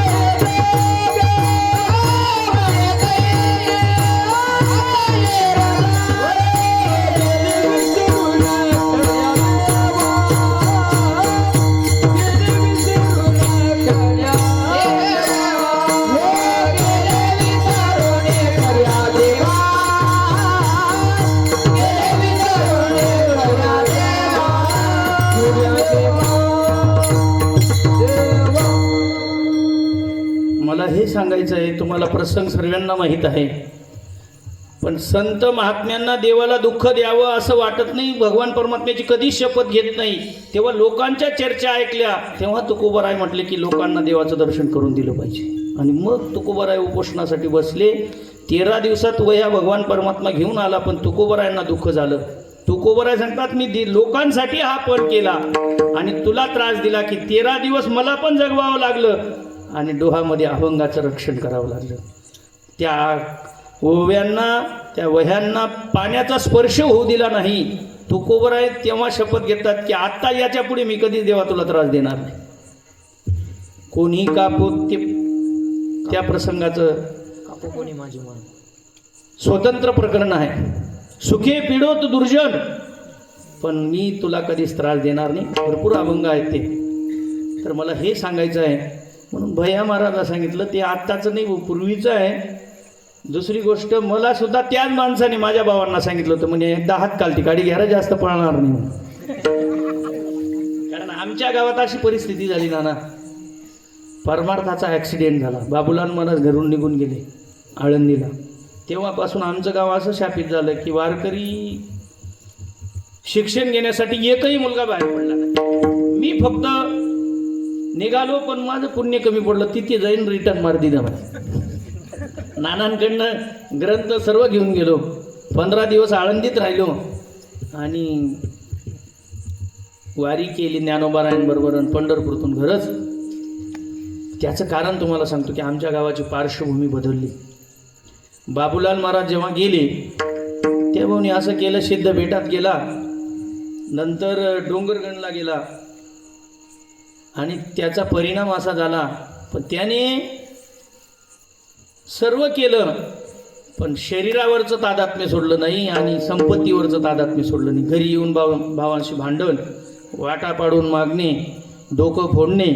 मला हे सांगायचं आहे, तुम्हाला प्रसंग सर्वांना माहीत आहे, पण संत महात्म्यांना देवाला दुःख द्यावं असं वाटत नाही. भगवान परमात्म्याची कधीच शपथ घेत नाही. तेव्हा लोकांच्या चर्चा ऐकल्या, तेव्हा तुकोबराय म्हटले की लोकांना देवाचं दर्शन करून दिलं पाहिजे. आणि मग तुकोबराय उपोषणासाठी बसले. 13 दिवसात वह्या भगवान परमात्मा घेऊन आला, पण तुकोबरायांना दुःख झालं. तुकोबराय सांगतात, मी लोकांसाठी हा पण केला आणि तुला त्रास दिला की 13 दिवस मला पण जगवावं लागलं आणि डोहामध्ये अभंगाचं रक्षण करावं लागलं. त्या ओव्यांना, त्या वह्यांना पाण्याचा स्पर्श होऊ दिला नाही. तुकोबराय तेव्हा शपथ घेतात की आत्ता याच्या पुढे मी कधीच देवा तुला त्रास देणार नाही. कोणी कापो ते त्या प्रसंगाचं कापू कोणी माझी मान. स्वतंत्र प्रकरण आहे. सुखे पिडोत दुर्जन, पण मी तुला कधीच त्रास देणार नाही. भरपूर अभंग आहेत ते. तर मला हे सांगायचं आहे, म्हणून भैया महाराजला सांगितलं, ते आत्ताचं नाही, पूर्वीचं आहे. दुसरी गोष्ट, मला सुद्धा त्याच माणसाने माझ्या भावांना सांगितलं होतं, म्हणजे एकदा हात घालती गाडी घ्यायला जास्त पळणार नाही. कारण आमच्या गावात अशी परिस्थिती झाली ना, परमार्थाचा ॲक्सिडेंट झाला. बाबूलाल महाराज घरून निघून गेले आळंदीला. तेव्हापासून आमचं गाव असं शापित झालं की वारकरी शिक्षण घेण्यासाठी एकही मुलगा बाहेर पडला नाही. मी फक्त निघालो, पण माझं पुण्य कमी पडलं. तिथे जाईन रिटर्न मार दिला. नानांकडनं ग्रंथ सर्व घेऊन गेलो. 15 दिवस आळंदीत राहिलो आणि वारी केली ज्ञानोबारायांबरोबर आणि पंढरपूरतून घरच. त्याचं कारण तुम्हाला सांगतो की आमच्या गावाची पार्श्वभूमी बदलली. बाबूलाल महाराज जेव्हा गेले तेव्हा असं केलं, सिद्ध बेटात गेला, नंतर डोंगरगणला गेला आणि त्याचा परिणाम असा झाला, पण त्याने सर्व केलं पण शरीरावरचं तादात्म्य सोडलं नाही आणि संपत्तीवरचं तादात्म्य सोडलं नाही. घरी येऊन भावांशी भांडण, वाटा पाडून मागणे, डोकं फोडणे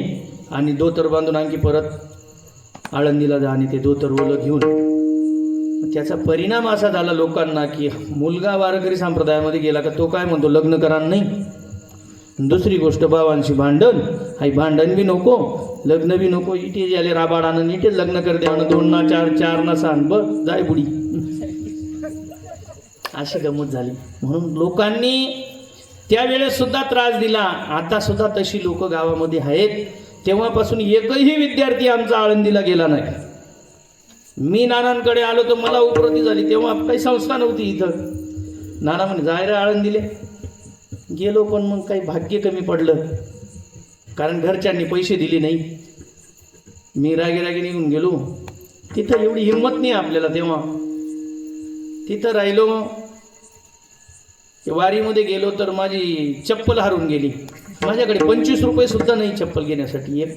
आणि दोतर बांधून आणखी परत आळंदीला जा आणि ते धोतरवलं घेऊन. त्याचा परिणाम असा झाला लोकांना की मुलगा वारकरी संप्रदायामध्ये गेला का तो काय म्हणतो, लग्न करा नाही. दुसरी गोष्ट, भावांशी भांडण, आई भांडण बी नको, लग्न बी नको. इथे झाले राबाडानं इथेच लग्न करते आणि 2 ना 4, 4 ना 6 बघ जाय बुडी. अशी गंमत झाली. म्हणून लोकांनी त्यावेळेस सुद्धा त्रास दिला. आता सुद्धा तशी लोक गावामध्ये आहेत. तेव्हापासून एकही विद्यार्थी आमचा आळंदीला गेला नाही. मी नानांकडे आलो तर मला उपरती झाली. तेव्हा काही संस्था नव्हती इथं. नाना म्हणे जाय रे आळंदीले. गेलो पण मग काही भाग्य कमी पडलं, कारण घरच्यांनी पैसे दिले नाही. मी रागी निघून गेलो. तिथं एवढी हिंमत नाही आपल्याला. तेव्हा तिथं राहिलो. वारीमध्ये गेलो तर माझी चप्पल हरवून गेली. माझ्याकडे 25 रुपये सुद्धा नाही चप्पल घेण्यासाठी. एक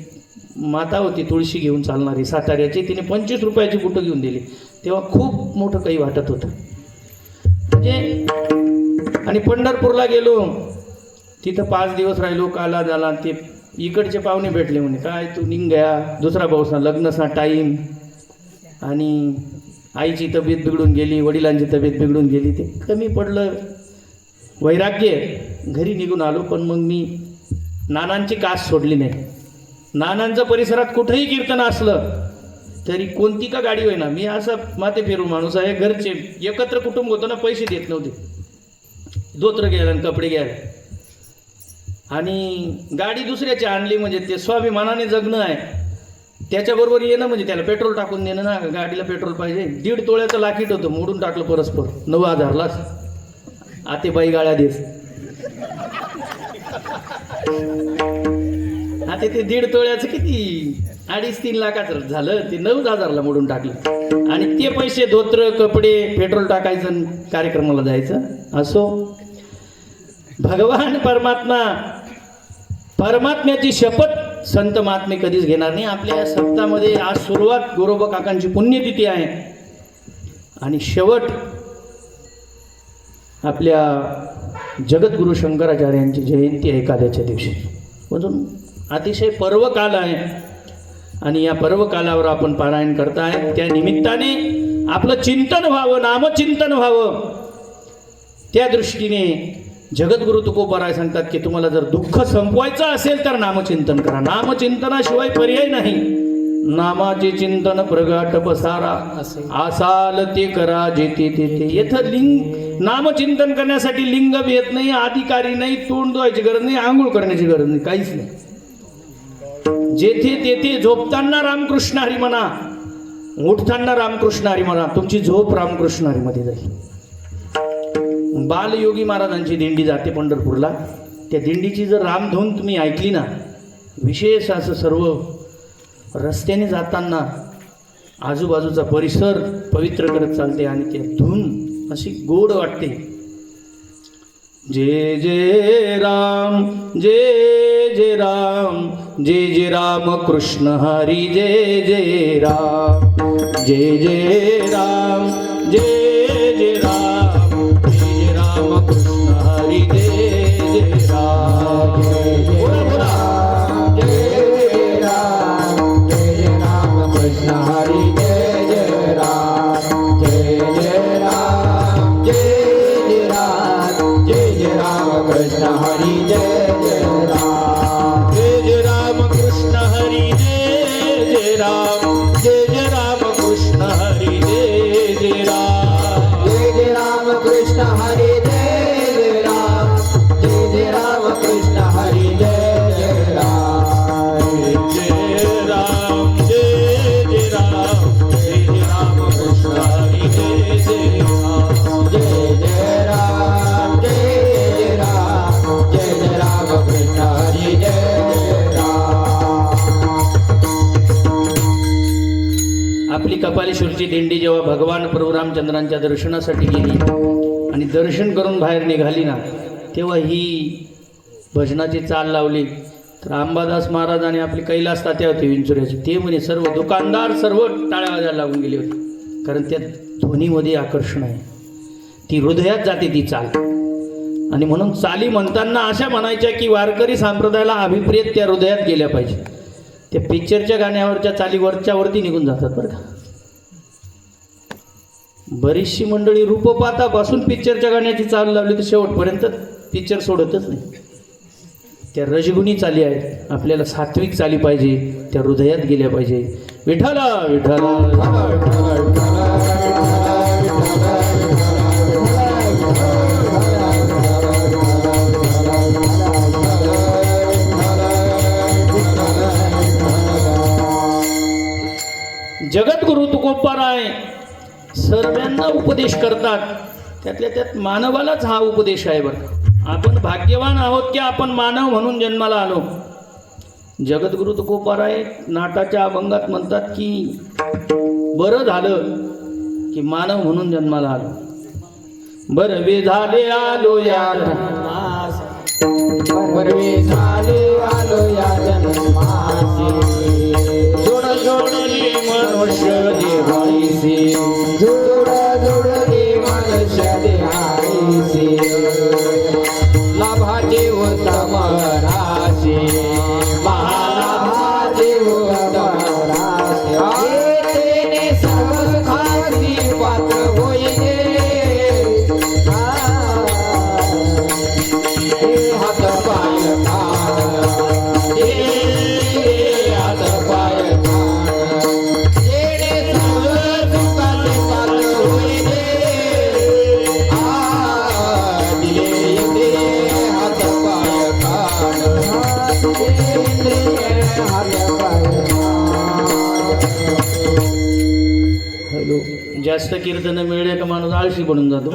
माता होती तुळशी घेऊन चालणारी साताऱ्याची, तिने 25 रुपयाची बुटं घेऊन दिली. तेव्हा खूप मोठं काही वाटत होतं म्हणजे. आणि पंढरपूरला गेलो. तिथं 5 दिवस राहिलो. काला झाला. ते इकडचे पाहुणे भेटले. म्हणे काय तू निघ गया, दुसरा पाऊसा लग्नसा टाईम, आणि आईची तब्येत बिघडून गेली, वडिलांची तब्येत बिघडून गेली. ते कमी पडलं वैराग्य. घरी निघून आलो. पण मग मी नानांची कास सोडली नाही. नानांच्या परिसरात कुठेही कीर्तन असलं तरी कोणती का गाडी होईना, मी असा माते फिरू माणूस आहे. घरचे एकत्र कुटुंब होतं ना, पैसे देत नव्हते. धोत्र घ्यायला आणि कपडे घ्यायला, आणि गाडी दुसऱ्याची आणली म्हणजे ते स्वाभिमानाने जगणं आहे. त्याच्याबरोबर येणं म्हणजे त्याला पेट्रोल टाकून देणं ना. गाडीला पेट्रोल पाहिजे. 1.5 तोळ्याचं लाकीट होतं, मोडून टाकलं परस्पर 9,000लाच. आते बाई गाळ्या देस. आता ते 1.5 तोळ्याचं किती 2.5-3 लाखाचं झालं. ते 9,000ला मोडून टाकलं. आणि ते पैसे धोत्र कपडे पेट्रोल टाकायचं, कार्यक्रमाला जायचं. असो, भगवान परमात्म्याची शपथ संत महात्मे कधीच घेणार नाही. आपल्या या सप्ताहामध्ये आज सुरुवात गोरोबा काकांची पुण्यतिथी आहे आणि शेवट आपल्या जगद्गुरु शंकराचार्यांची जयंती आहे एखाद्याच्या दिवशी. म्हणून अतिशय पर्वकाल आहे आणि या पर्वकालावर आपण पारायण करताय. त्या निमित्ताने आपलं चिंतन व्हावं, नामचिंतन व्हावं. त्या दृष्टीने जगद्गुरु तुकोबाराय सांगतात की तुम्हाला जर दुःख संपवायचं असेल तर नामचिंतन करा. नामचिंतनाशिवाय पर्याय नाही. नामाचे चिंतन प्रगट पसारा, आसाल ते करा जेथे तेथे. येथं नामचिंतन करण्यासाठी लिंग भेद नाही, अधिकारी नाही, तोंड धुवायची गरज नाही, आंघोळ करण्याची गरज नाही, काहीच नाही. जेथे तेथे झोपताना रामकृष्ण हरी म्हणा, उठताना रामकृष्ण हरी म्हणा. तुमची झोप रामकृष्ण हरी मध्ये जाईल. बालयोगी महाराजांची दिंडी जाते पंढरपूरला. त्या दिंडीची जर रामधून तुम्ही ऐकली ना, विशेष असं सर्व रस्त्याने जाताना आजूबाजूचा परिसर पवित्र करत चालते आणि ते धून अशी गोड वाटते. जय जय राम, जय जय राम, जय जय राम कृष्ण हरी, जय जय राम, जय जय राम, जय जय राम, जय जय राम कृष्ण हरी, जय जय राम. बोला बोला. हरि जय जय राम, जय जय राम, जय जय राम, जय जय राम कृष्ण हरि जय जय राम, जय जय राम कृष्ण हरी, जय जय राम, जय जय राम कृष्ण हरी, जय जय राम, जय जय राम कृष्ण हरि जय जय राम, जय जय राम कृष्ण हरि जय जय राम, जय राम, जय जय राम, जय जय राम कृष्ण हरी, जय जय राम, जय जय राम, जय जय राम, जय जय राम कृष्ण हरि जय जय राम. आपली कपालेश्वरची दिंडी जेव्हा भगवान प्रभू रामचंद्रांच्या दर्शनासाठी गेली आणि दर्शन करून बाहेर निघाली ना, तेव्हा ही भजनाची चाल लावली. तर अंबादास महाराज आणि आपली कैलास तात्या होती विंचुऱ्याची, ते म्हणे सर्व दुकानदार सर्व टाळ्या वाजायला लागून गेले होते. कारण त्या ध्वनीमध्ये आकर्षण आहे, ती हृदयात जाते ती चाल. आणि म्हणून चाली म्हणताना अशा म्हणायच्या की वारकरी संप्रदायाला अभिप्रेत त्या हृदयात गेल्या पाहिजे. त्या पिक्चरच्या गाण्यावरच्या चाली वरती निघून जातात बरं का. बरीचशी मंडळी रूपपातापासून पिक्चरच्या गाण्याची चाल लावली तर शेवटपर्यंत पिक्चर सोडतच नाही. त्या रजगुणी चाली आहेत. आपल्याला सात्विक चाली पाहिजे, त्या हृदयात गेल्या पाहिजे. विठाला विठाला जगद्गुरु तुकोबाराय सर्वांना उपदेश करतात. त्यातल्या त्यात मानवालाच हा उपदेश आहे बरं. आपण भाग्यवान आहोत की आपण मानव म्हणून जन्माला आलो. जगद्गुरु तुकोबाराय नाटाच्या अभंगात म्हणतात की बरं झालं की मानव म्हणून जन्माला आलो. बरं वे झाले आलो या जन्मास, बरवे झाले आलो या जन्मासी, जोड जोडली मनुष्य देहाईसी, जोड जोडले मनुष्य देहाईसी, लाभाचे उत्तम राशी, महालाभाचे उत्तम राशी, तेने सर्व सुखाची पात्र होईने, हात पाय खाण, हात पाय खाण, तेने सर्व सुखाची पात्र होईने, दिले हात पाय खाण, हात पाय हॅलो. जास्त कीर्तन मिळले का माणूस आळशी बनून जातो.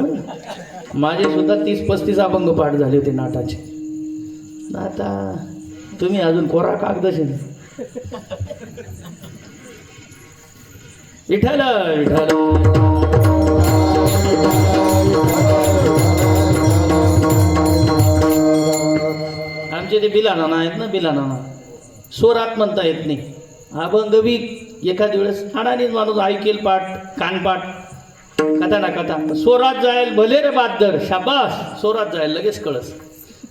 माझे सुद्धा 30-35 अभंग पाठ झाले होते नाटाचे. आता तुम्ही अजून कोरा कागदशी विठाला आमचे ते बिलाना आहेत ना, बिलाना स्वरात म्हणता येत नाही. अभंग बी एखाद्या वेळेस हाडानेच माणूस ऐकेल पाठ, कानपाठ, कथा ना कथा. स्वरात जाईल भले रे बादर, शाबास स्वरात जाईल लगेच कळस.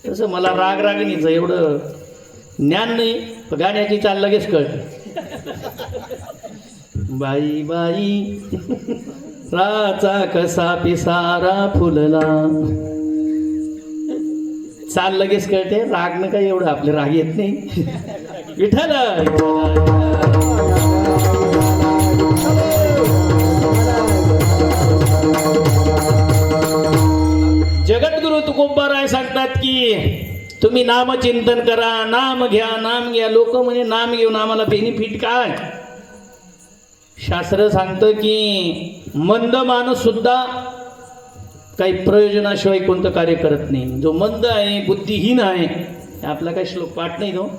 तसं मला राग रागिणीचं एवढं ज्ञान नाही, पण गाण्याची चाल लगेच कळते. बाई बाई राचा कसा पिसारा फुलला, चाल लगेच कळते. रागनं काही एवढं आपले राग येत नाही. विठाला जगद्गुरु तुकोबाराय सांगतात की तुम्ही नामचिंतन करा, नाम घ्या, नाम घ्या. लोक म्हणे नाम घेऊन आम्हाला बेनिफिट काय. शास्त्र सांगतं की मंद माणूस सुद्धा काही प्रयोजनाशिवाय कोणतं कार्य करत नाही. जो मंद आहे, बुद्धिहीन आहे, आपला काही श्लोक पाठ नाही तो.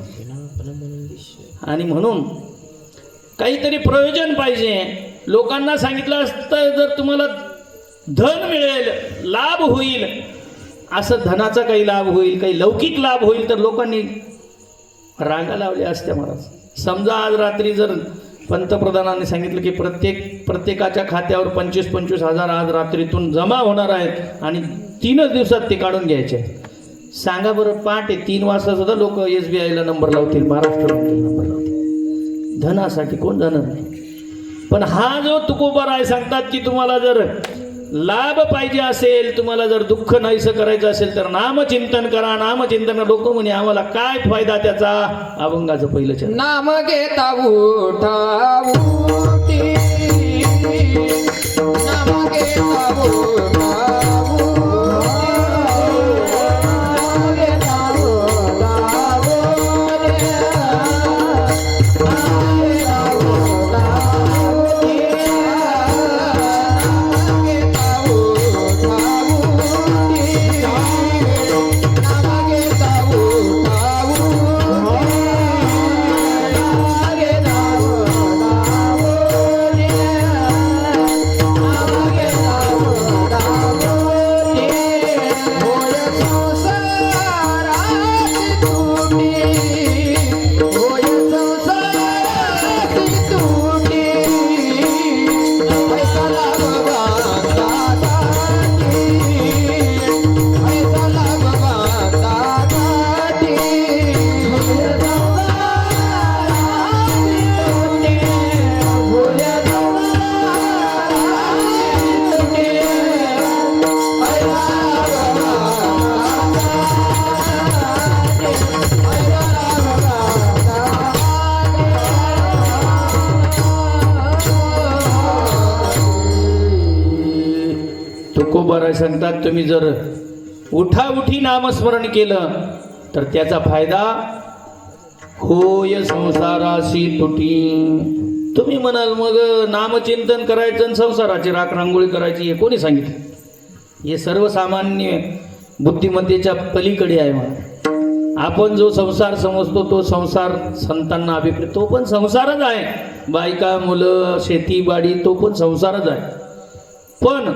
आणि म्हणून काहीतरी प्रयोजन पाहिजे. लोकांना सांगितलं असतं जर तुम्हाला धन मिळेल, लाभ होईल, असं धनाचा काही लाभ होईल, काही लौकिक लाभ होईल, तर लोकांनी रांगा लावल्या असत्या महाराज. समजा आज रात्री जर पंतप्रधानांनी सांगितलं की प्रत्येकाच्या खात्यावर 25-25 हजार आज रात्रीतून जमा होणार आहेत आणि 3च दिवसात ते काढून घ्यायचे. सांगा बरं, पहाटे 3 वाजता सुद्धा लोक SBIला नंबर लावतील, महाराष्ट्र बँकेला नंबर लावतील. धनासाठी कोण जाणार नाही. पण हा जो तुकोबाराय सांगतात की तुम्हाला जर लाभ पाहिजे असेल, तुम्हाला जर दुःख नाहीसं करायचं असेल तर नामचिंतन करा, नामचिंतन. लोक म्हणे आम्हाला काय फायदा त्याचा. अभंगाचं पहिलं चरण. नाम घेता उठा उठी, नाम घेता उठा तुकोबाराय सांगतात तुम्ही जर उठाउठी नामस्मरण केलं तर त्याचा फायदा होय संसाराशी तुटी. तुम्ही म्हणाल मग नामचिंतन करायचं आणि संसाराची राख रांगोळी करायची हे कोणी सांगितलं? हे सर्वसामान्य बुद्धिमत्तेच्या पलीकडे आहे. मला आपण जो संसार समजतो तो संसार संतांना अभिप्रेत, तो पण संसारच आहे. बायका मुलं शेतीबाडी तो पण संसारच आहे. पण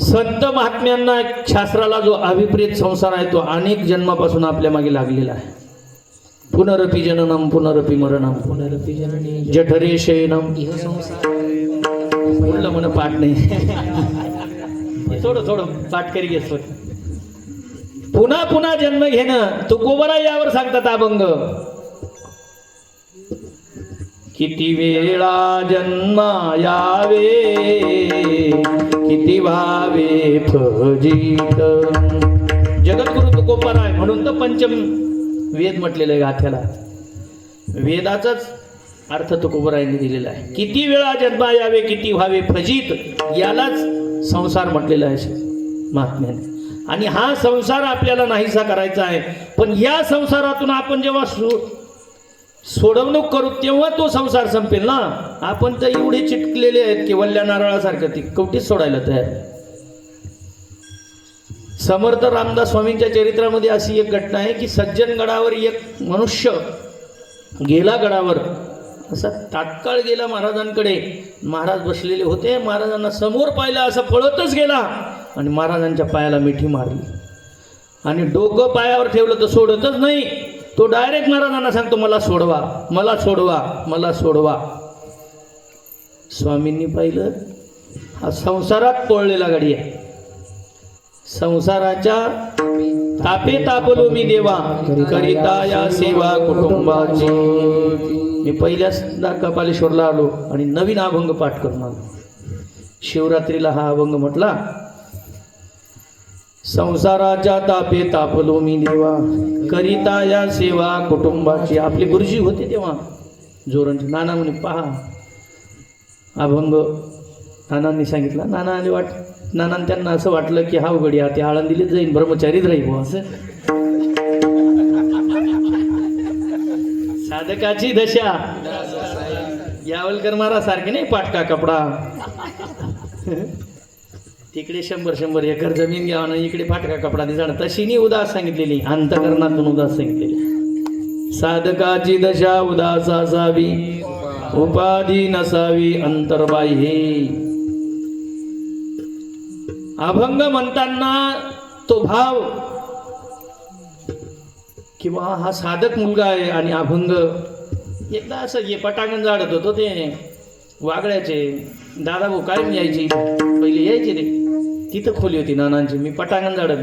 संत महात्म्यांना शास्त्राला जो अभिप्रेत संसार आहे तो अनेक जन्मापासून आपल्या मागे लागलेला आहे. पुनरपि जननम पुनरपि मरणम पुनरपि जननी जठरे शयनम इह संसार. म्हणलं म्हण पाठ नाही, थोडं थोडं पाठ करी घेतो. पुन्हा पुन्हा जन्म घेणं तुकोबरा यावर सांगतात अभंग. किती वेळा जन्मा यावे किती व्हावे फजित. जगद्गुरु तुकोबरा आहे म्हणून तर पंचम वेद म्हटलेलं आहे गाथ्याला. वेदाचाच अर्थ तुकोबरायांनी दिलेला आहे. किती वेळा जन्मा यावे किती व्हावे फजित, यालाच संसार म्हटलेला आहे महात्म्याने. आणि हा संसार आपल्याला नाहीसा करायचा आहे. पण या संसारातून आपण जेव्हा सोडवणूक करू तेव्हा तो संसार संपेल ना. आपण तर एवढे चिटकलेले आहेत की वल्ल्या नारळासारखं ती कवटीच सोडायला तयार. समर्थ रामदास स्वामींच्या चरित्रामध्ये अशी एक घटना आहे की सज्जनगडावर एक मनुष्य गेला गडावर, असा तात्काळ गेला महाराजांकडे. महाराज बसलेले होते, महाराजांना समोर पाहिलं, असं पळतच गेला आणि महाराजांच्या पायाला मिठी मारली आणि डोकं पायावर ठेवलं तर सोडतच नाही. तो डायरेक्ट महाराजांना सांगतो मला सोडवा मला सोडवा मला सोडवा. स्वामींनी पाहिलं हा संसारात पळलेला गाडी आहे. संसाराच्या तापे तापलो मी देवा करिता या सेवा कुटुंबाची. मी पहिल्यांदा कपालेश्वरला आलो आणि नवीन अभंग पाठ करून आलो. शिवरात्रीला हा अभंग म्हटला. संसाराच्या तापे तापलो मी देवा करिता या सेवा कुटुंबाची. आपले गुरुजी होते तेव्हा जोरांचे. नाना म्हणे पहा अभंग. नानांनी सांगितलं. नाना त्यांना असं वाटलं की हा उघड्या ते आळंदीलीच जाईन, ब्रह्मचारीच राहील हो असं. साधकाची दशा यावलकर महाराज सारखे नाही पाटका कपडा. तिकडे 100 एकर जमीन घ्यावं ना, इकडे फाटका कपडा दिसणार. तशी उदास सांगितलेली, अंतकरणातून उदास सांगितलेली. साधकाची दशा उदास असावी उपाधी नसावी अंतर्बाह्ये. अभंग म्हणताना तो भाव किंवा हा साधक मुलगा आहे आणि अभंग. एकदा असं ये पटांगण जाडत होतो ते वागड्याचे दादा भाऊ कायम यायचे, पहिले यायचे ते. तिथं खोली होती नानांची. मी पटांगण जाडत,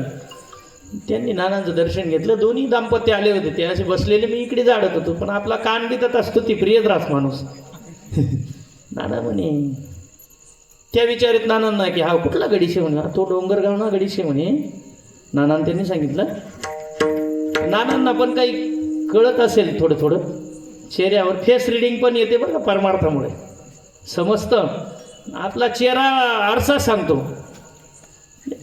त्यांनी नानांचं दर्शन घेतलं. दोन्ही दाम्पत्य आले होते, ते असे बसलेले. मी इकडे जाडत होतो पण आपला कान बितत असतो ती प्रियद्रास माणूस. नाना म्हणे त्या विचारित नानांना की हा कुठला गडीशे म्हणे. तो डोंगरगाव ना गडीशे म्हणे. नानांना त्यांनी सांगितलं. नानांना पण काही कळत असेल थोडं थोडं, चेहऱ्यावर फेस रिडिंग पण येते बरं का परमार्थामुळे. समजतं आपला चेहरा आरसा सांगतो.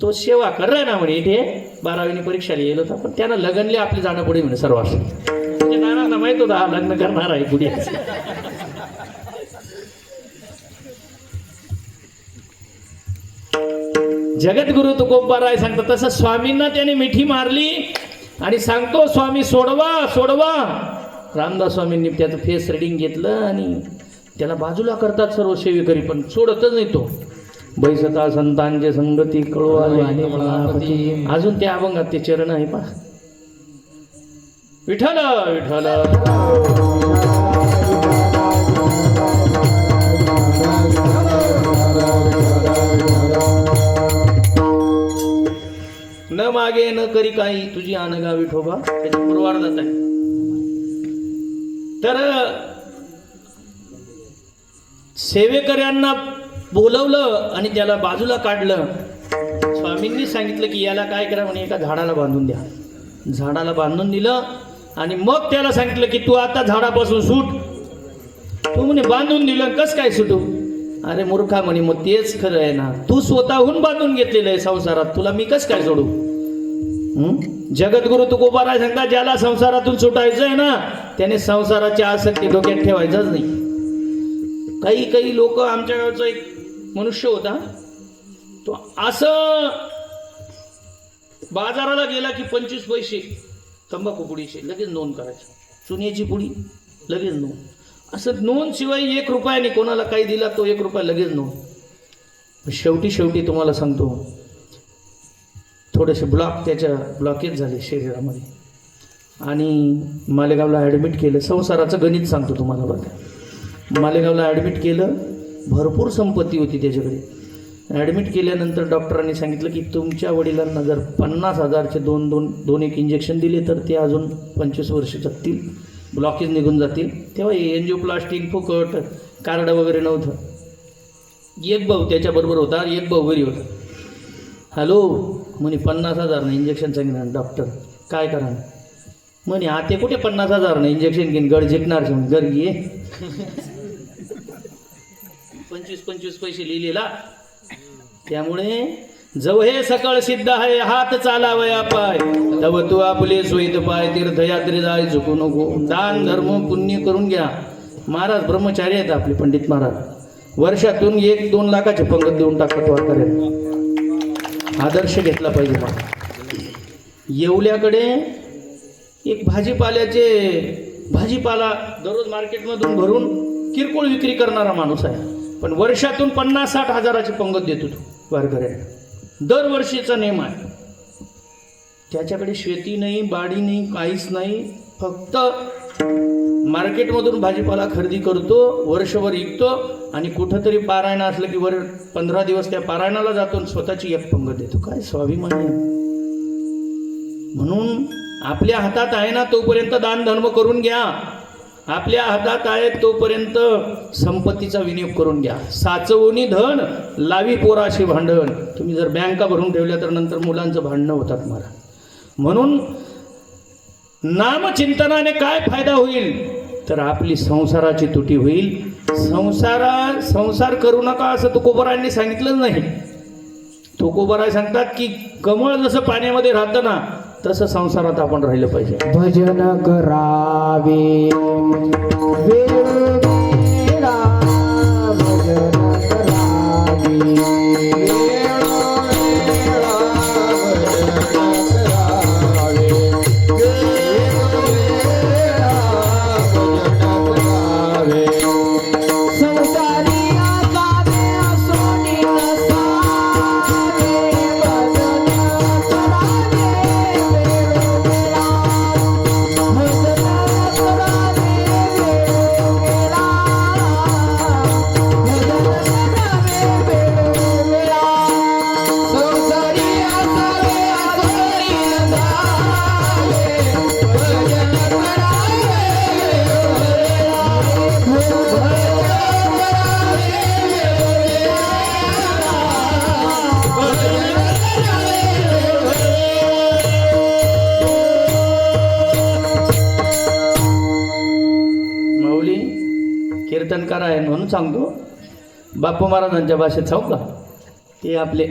तो सेवा कर ना म्हणे. इथे 12वीने परीक्षाला येईल होता पण त्यानं लगनले आपले जाणं पुढे म्हणे सर्व असं. म्हणजे नानांना माहित होता हा लग्न करणार आहे पुढे. जगद्गुरु तुकोबाराय सांगतात तसं स्वामींना त्याने मिठी मारली आणि सांगतो स्वामी सोडवा सोडवा. रामदास स्वामींनी त्याचं फेस रिडिंग घेतलं आणि त्याला बाजूला करतात सर्व सेवेकरी, पण सोडतच नाही तो. बैसता संतांचे संगती कळवा. अजून त्या अभंगात ते चरण आहे पा. विठ्ठल विठ्ठल न मागे न करी काही तुझी अनगा विठोबा. त्याच्या पूर्वार्धात आहे. तर सेवेकऱ्यांना बोलवलं आणि त्याला बाजूला काढलं. स्वामींनी सांगितलं की याला काय करा म्हणे, एका झाडाला बांधून द्या. झाडाला बांधून दिलं आणि मग त्याला सांगितलं की तू आता झाडापासून सूट. तू म्हणे बांधून दिलं कस काय सुटू. अरे मूर्खा म्हणे, मग तेच खरं आहे ना, तू स्वतःहून बांधून घेतलेलं आहे संसारात, तुला मी कस काय सोडू? जगद्गुरु तुकोबाराय सांगतात, ज्याला संसारातून सुटायचं आहे ना, त्याने संसाराची आसक्ती डोक्यात ठेवायचंच नाही. काही लोक, आमच्या गावचा एक मनुष्य होता, तो असं बाजाराला गेला की 25 पैसे तंबाखू पुडीचे लगेच नोंद करायची, चुन्याची पुडी लगेच नोंद, असं नोंद शिवाय 1 रुपयाने कोणाला काही दिला तो 1 रुपया लगेच नोंद. शेवटी तुम्हाला सांगतो, थोडेसे ब्लॉकेज झाले शरीरामध्ये आणि मालेगावला ॲडमिट केलं. संसाराचं गणित सांगतो तुम्हाला बघा. मालेगावला ॲडमिट केलं, भरपूर संपत्ती होती त्याच्याकडे. ॲडमिट केल्यानंतर डॉक्टरांनी सांगितलं की तुमच्या वडिलांना जर 50,000चे दोन एक इंजेक्शन दिले तर ते अजून 25 वर्ष जगतील, ब्लॉकेज निघून जातील. तेव्हा एन्जिओप्लास्टिक फुकट, कार्ड वगैरे नव्हतं. एक भाऊ त्याच्याबरोबर होता, एक भाऊ घरी होता. हॅलो म्हणे, 50,000 इंजेक्शन सांगितलं डॉक्टर, काय करा म्हणे, आते कुठे 50,000 इंजेक्शन घेईन, गड जिंकणार घर घे. 25 पैसे लिहिलेला. त्यामुळे जव हे सकळ सिद्ध आहे, हात चालावया पाय, तव तू आपले सोयीत पाय, तीर्थयात्री जाय चुकू नको. दान धर्म पुण्य करून घ्या. महाराज ब्रह्मचारी आहेत आपले पंडित महाराज, वर्षातून 1-2 लाखाचे पंगत देऊन टाकतात वारकऱ्यांना. आदर्श घेतला पाहिजे. मला येवल्याकडे एक भाजीपाला दररोज मार्केटमधून भरून किरकोळ विक्री करणारा माणूस आहे, पण वर्षातून 50-60 हजाराची पंगत देतो तो वारकऱ्यांना. दरवर्षीचा नियम आहे. त्याच्याकडे शेती नाही, बाडी नाही, काहीच नाही, फक्त मार्केटमधून भाजीपाला खरेदी करतो, वर्षभर विकतो आणि कुठंतरी पारायण असलं की 15 दिवस त्या पारायणाला जातो, स्वतःची एक पंगत देतो. काय स्वाभिमान आहे. म्हणून आपल्या हातात आहे ना तोपर्यंत दान धर्म करून घ्या. आपल्या हातात आहे तोपर्यंत संपत्तीचा विनियोग करून घ्या. साचवणी धन लावी पोराशी भांडण. तुम्ही जर बँका भरून ठेवल्या तर नंतर मुलांचं भांडणं होतात मला. म्हणून नामचिंतनाने काय फायदा होईल तर आपली संसाराची तुटी होईल. संसार करू नका असं तुकोबारायांनी सांगितलंच नाही. तुकोबाराय सांगतात की कमळ जसं पाण्यामध्ये राहतं ना तसं संसारात आपण राहिलं पाहिजे. भजन करावे वेळोवेळा, भजन करावे वेळोवेळा, भजन करावे वेळोवेळा, भजन करावे. संसारी असावे असोनी नसावे, भजन करावे वेळोवेळा, भजन करावे वेळोवेळा, भजन करावे वेळोवेळा. संसारी असावे असोनी नसावे, भजन करावे वेळोवेळा, भजन करावे माऊली कीर्तनकार आहे म्हणून सांगतो. बाप्पू महाराजांच्या भाषेत सांगू का? ते आपले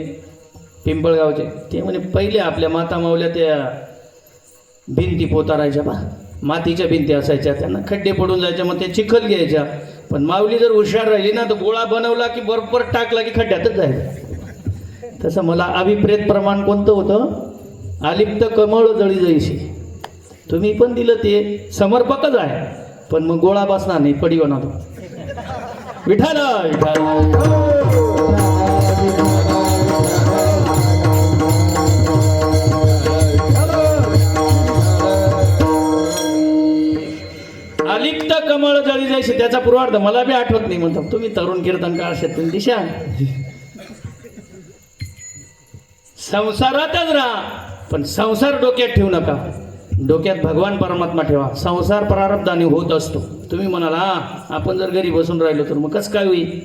पिंपळगावचे ते म्हणे पहिले आपल्या माता माऊल्या त्या भिंती पोतारायच्या बा, मातीच्या भिंती असायच्या, त्यांना खड्डे पडून जायच्या, मग त्या चिखल घ्यायच्या. पण माऊली जर हुशार राहिली ना तर गोळा बनवला की बरोबर टाकला की खड्ड्यातच जायचं. तसं मला अभिप्रेत प्रमाण कोणतं होतं? आलिप्त कमळ जळी जैशी. तुम्ही पण दिलं ते समर्पकच आहे, पण मग गोळा बसणार नाही, पडी बनवतो. विठाल अलिप्त कमळ जळी जायचे त्याचा पूर्वार्थ मला बी आठवत नाही म्हणतात. तुम्ही तरुण कीर्तनकार शेतून दिशा संसारातच राहा, पण संसार डोक्यात ठेवू नका. डोक्यात भगवान परमात्मा ठेवा. संसार प्रारब्धाने होत असतो. तुम्ही म्हणाल आपण जर घरी बसून राहिलो तर मग कसं काय होईल?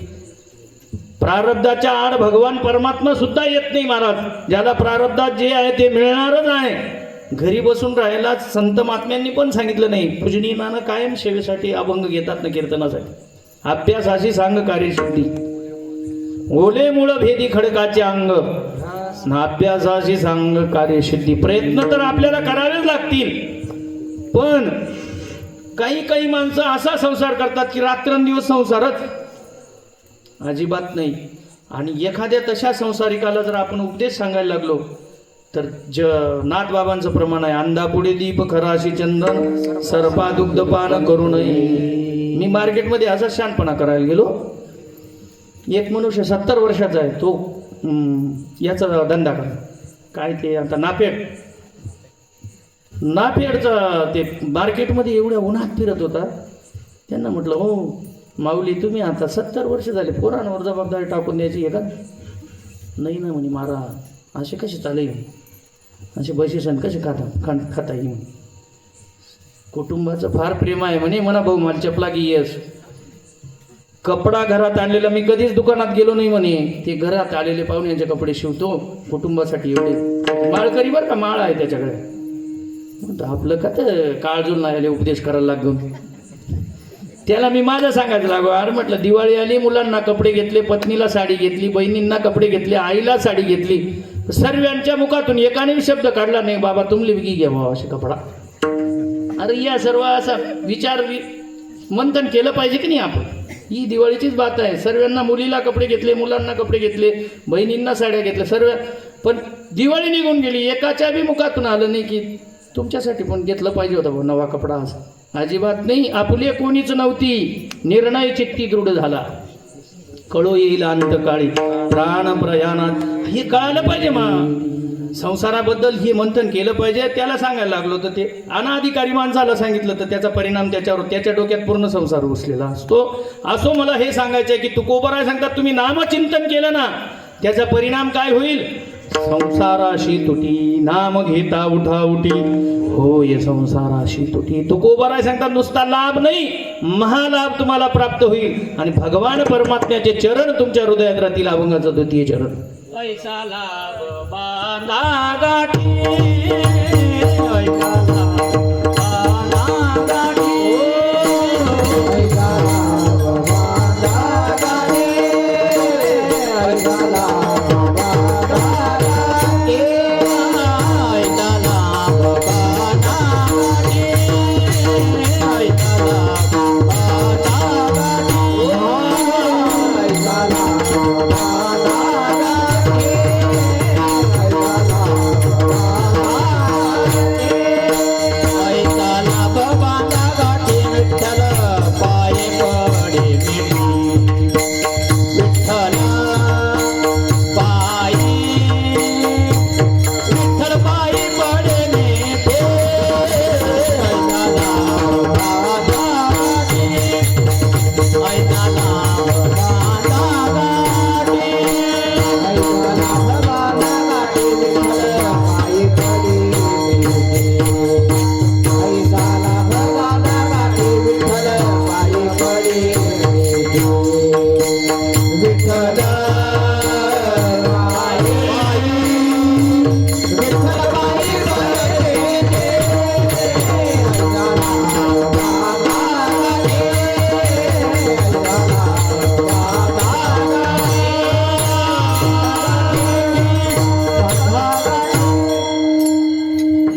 प्रारब्धाच्या आड भगवान परमात्मा सुद्धा येत नाही महाराज. ज्याला प्रारब्धात जे आहे ते मिळणारच आहे. घरी बसून राहायला संत महात्म्यांनी पण सांगितलं नाही. पूजनीय नाना कायम सेवेसाठी अभंग घेतात ना कीर्तनासाठी. अभ्यासाशी सांग कार्यसिद्धी. ओले मुळ भेदी खडकाचे अंग अभ्यासाशी सांग कार्यसिद्धी. प्रयत्न तर आपल्याला करावेच लागतील, पण काही माणसं असा संसार करतात की रात्रंदिवस संसारच, अजिबात नाही. आणि एखाद्या तशा संसारिकाला जर आपण उपदेश सांगायला लागलो तर नाथबाबांचं प्रमाण आहे, अंधापुढे दीप खराशी चंदन सर्पा दुग्धपान करू नये. मी मार्केटमध्ये असाच शहाणपणा करायला गेलो. एक मनुष्य 70 वर्षाचा आहे, तो याचा धंदा करा काय ते आता नाफेडचा ते मार्केटमध्ये एवढ्या उन्हात फिरत होता. त्यांना म्हटलं, हो माऊली तुम्ही आता 70 वर्ष झाले, पोरांवर जबाबदारी टाकून द्यायची आहे का? नाही ना म्हणे महाराज, असे कसे चालेल, असे बशीसन कसे खाता येईल. कुटुंबाचं फार प्रेम आहे म्हणे. म्हणा भाऊ मला चपला की येस. कपडा घरात आणलेला मी कधीच दुकानात गेलो नाही म्हणे. ते घरात आलेले पाहुण्यांचे कपडे शिवतो कुटुंबासाठी. एवढे माळकरी बरं का, माळ आहे त्याच्याकडे. म्हणतो आपलं का तर काळजून नाही आले उपदेश करायला लागून. त्याला मी माझं सांगायचं लागलो, अरे म्हटलं दिवाळी आली, मुलांना कपडे घेतले, पत्नीला साडी घेतली, बहिणींना कपडे घेतले, आईला साडी घेतली. सर्वांच्या मुखातून एकाने शब्द काढला नाही, बाबा तुमली विकी घ्या बाबा असे कपडा. अरे या सर्व असा विचार मंथन केलं पाहिजे की नाही आपण. ही दिवाळीचीच बात आहे. सर्वांना मुलीला कपडे घेतले, मुलांना कपडे घेतले, बहिणींना साड्या घेतल्या सर्व. पण दिवाळी निघून गेली, एकाच्या बी मुखातून आलं नाही की तुमच्यासाठी पण घेतलं पाहिजे होतं नवा कपडा. असा अजिबात नाही. आपले कोणीच नव्हती. निर्णय चित्ती दृढ झाला. कळो येईल अंतकाळी प्राण प्रयाणात. हे कळायलं पाहिजे मग संसाराबद्दल हे मंथन केलं पाहिजे. त्याला सांगायला लागलो तर ते अनाधिकारी माणसाला सांगितलं तर त्याचा परिणाम त्याच्या डोक्यात पूर्ण संसार घुसलेला असतो. असो मला हे सांगायचं आहे की तुकोबराय सांगतात तुम्ही नामचिंतन केलं ना, त्याचा परिणाम काय होईल. संसाराशी तुटी नाम घेता उठा उठी होय संसाराशी तुटी. तुकोबराय सांगतात नुसता लाभ नाही, महालाभ तुम्हाला प्राप्त होईल. आणि भगवान परमात्म्याचे चरण तुमच्या हृदयात राहतील. अभंगाचं 2य चरण. ऐसा लाभ बांधा गाठी, ऐसा लाभ बांधा गाठी, ऐसा लाभ बांधा गाठी, ऐसा लाभ बांधा गाठी, ऐसा लाभ बांधा गाठी, ऐसा लाभ बांधा गाठी, ऐसा लाभ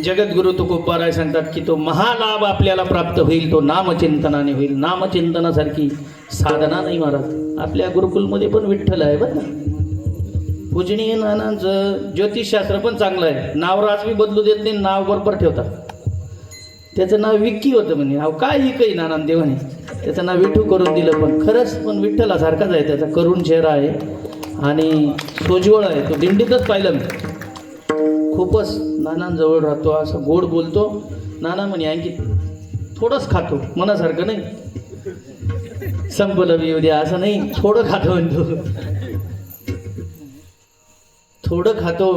जगद्गुरु तुकोबाराय सांगतात की तो महालाभ आपल्याला प्राप्त होईल तो नामचिंतनाने होईल. नामचिंतनासारखी साधना नाही महाराज. आपल्या गुरुकुलमध्ये पण विठ्ठल आहे बरं ना. पूजनीय नानांचं ज्योतिषशास्त्र पण चांगलं आहे. नाव राज बी बदलू देत नाही, नाव बरोबर ठेवतात. त्याचं नाव विक्की होतं म्हणे. अहो काय ही काही नानान देवाने त्याचं नाव विठू करून दिलं. पण खरंच पण विठ्ठलासारखाच आहे. त्याचा करुण चेहरा आहे आणि सोज्वळ आहे. तो दिंडीतच पाहिलं मी. खूपच नानांजवळ राहतो, असं गोड बोलतो. नाना म्हणे आणखी थोडंच खातो, मनासारखं नाही संपलं येऊ द्या असं नाही, थोडं खातो म्हणतो. थोडं खातो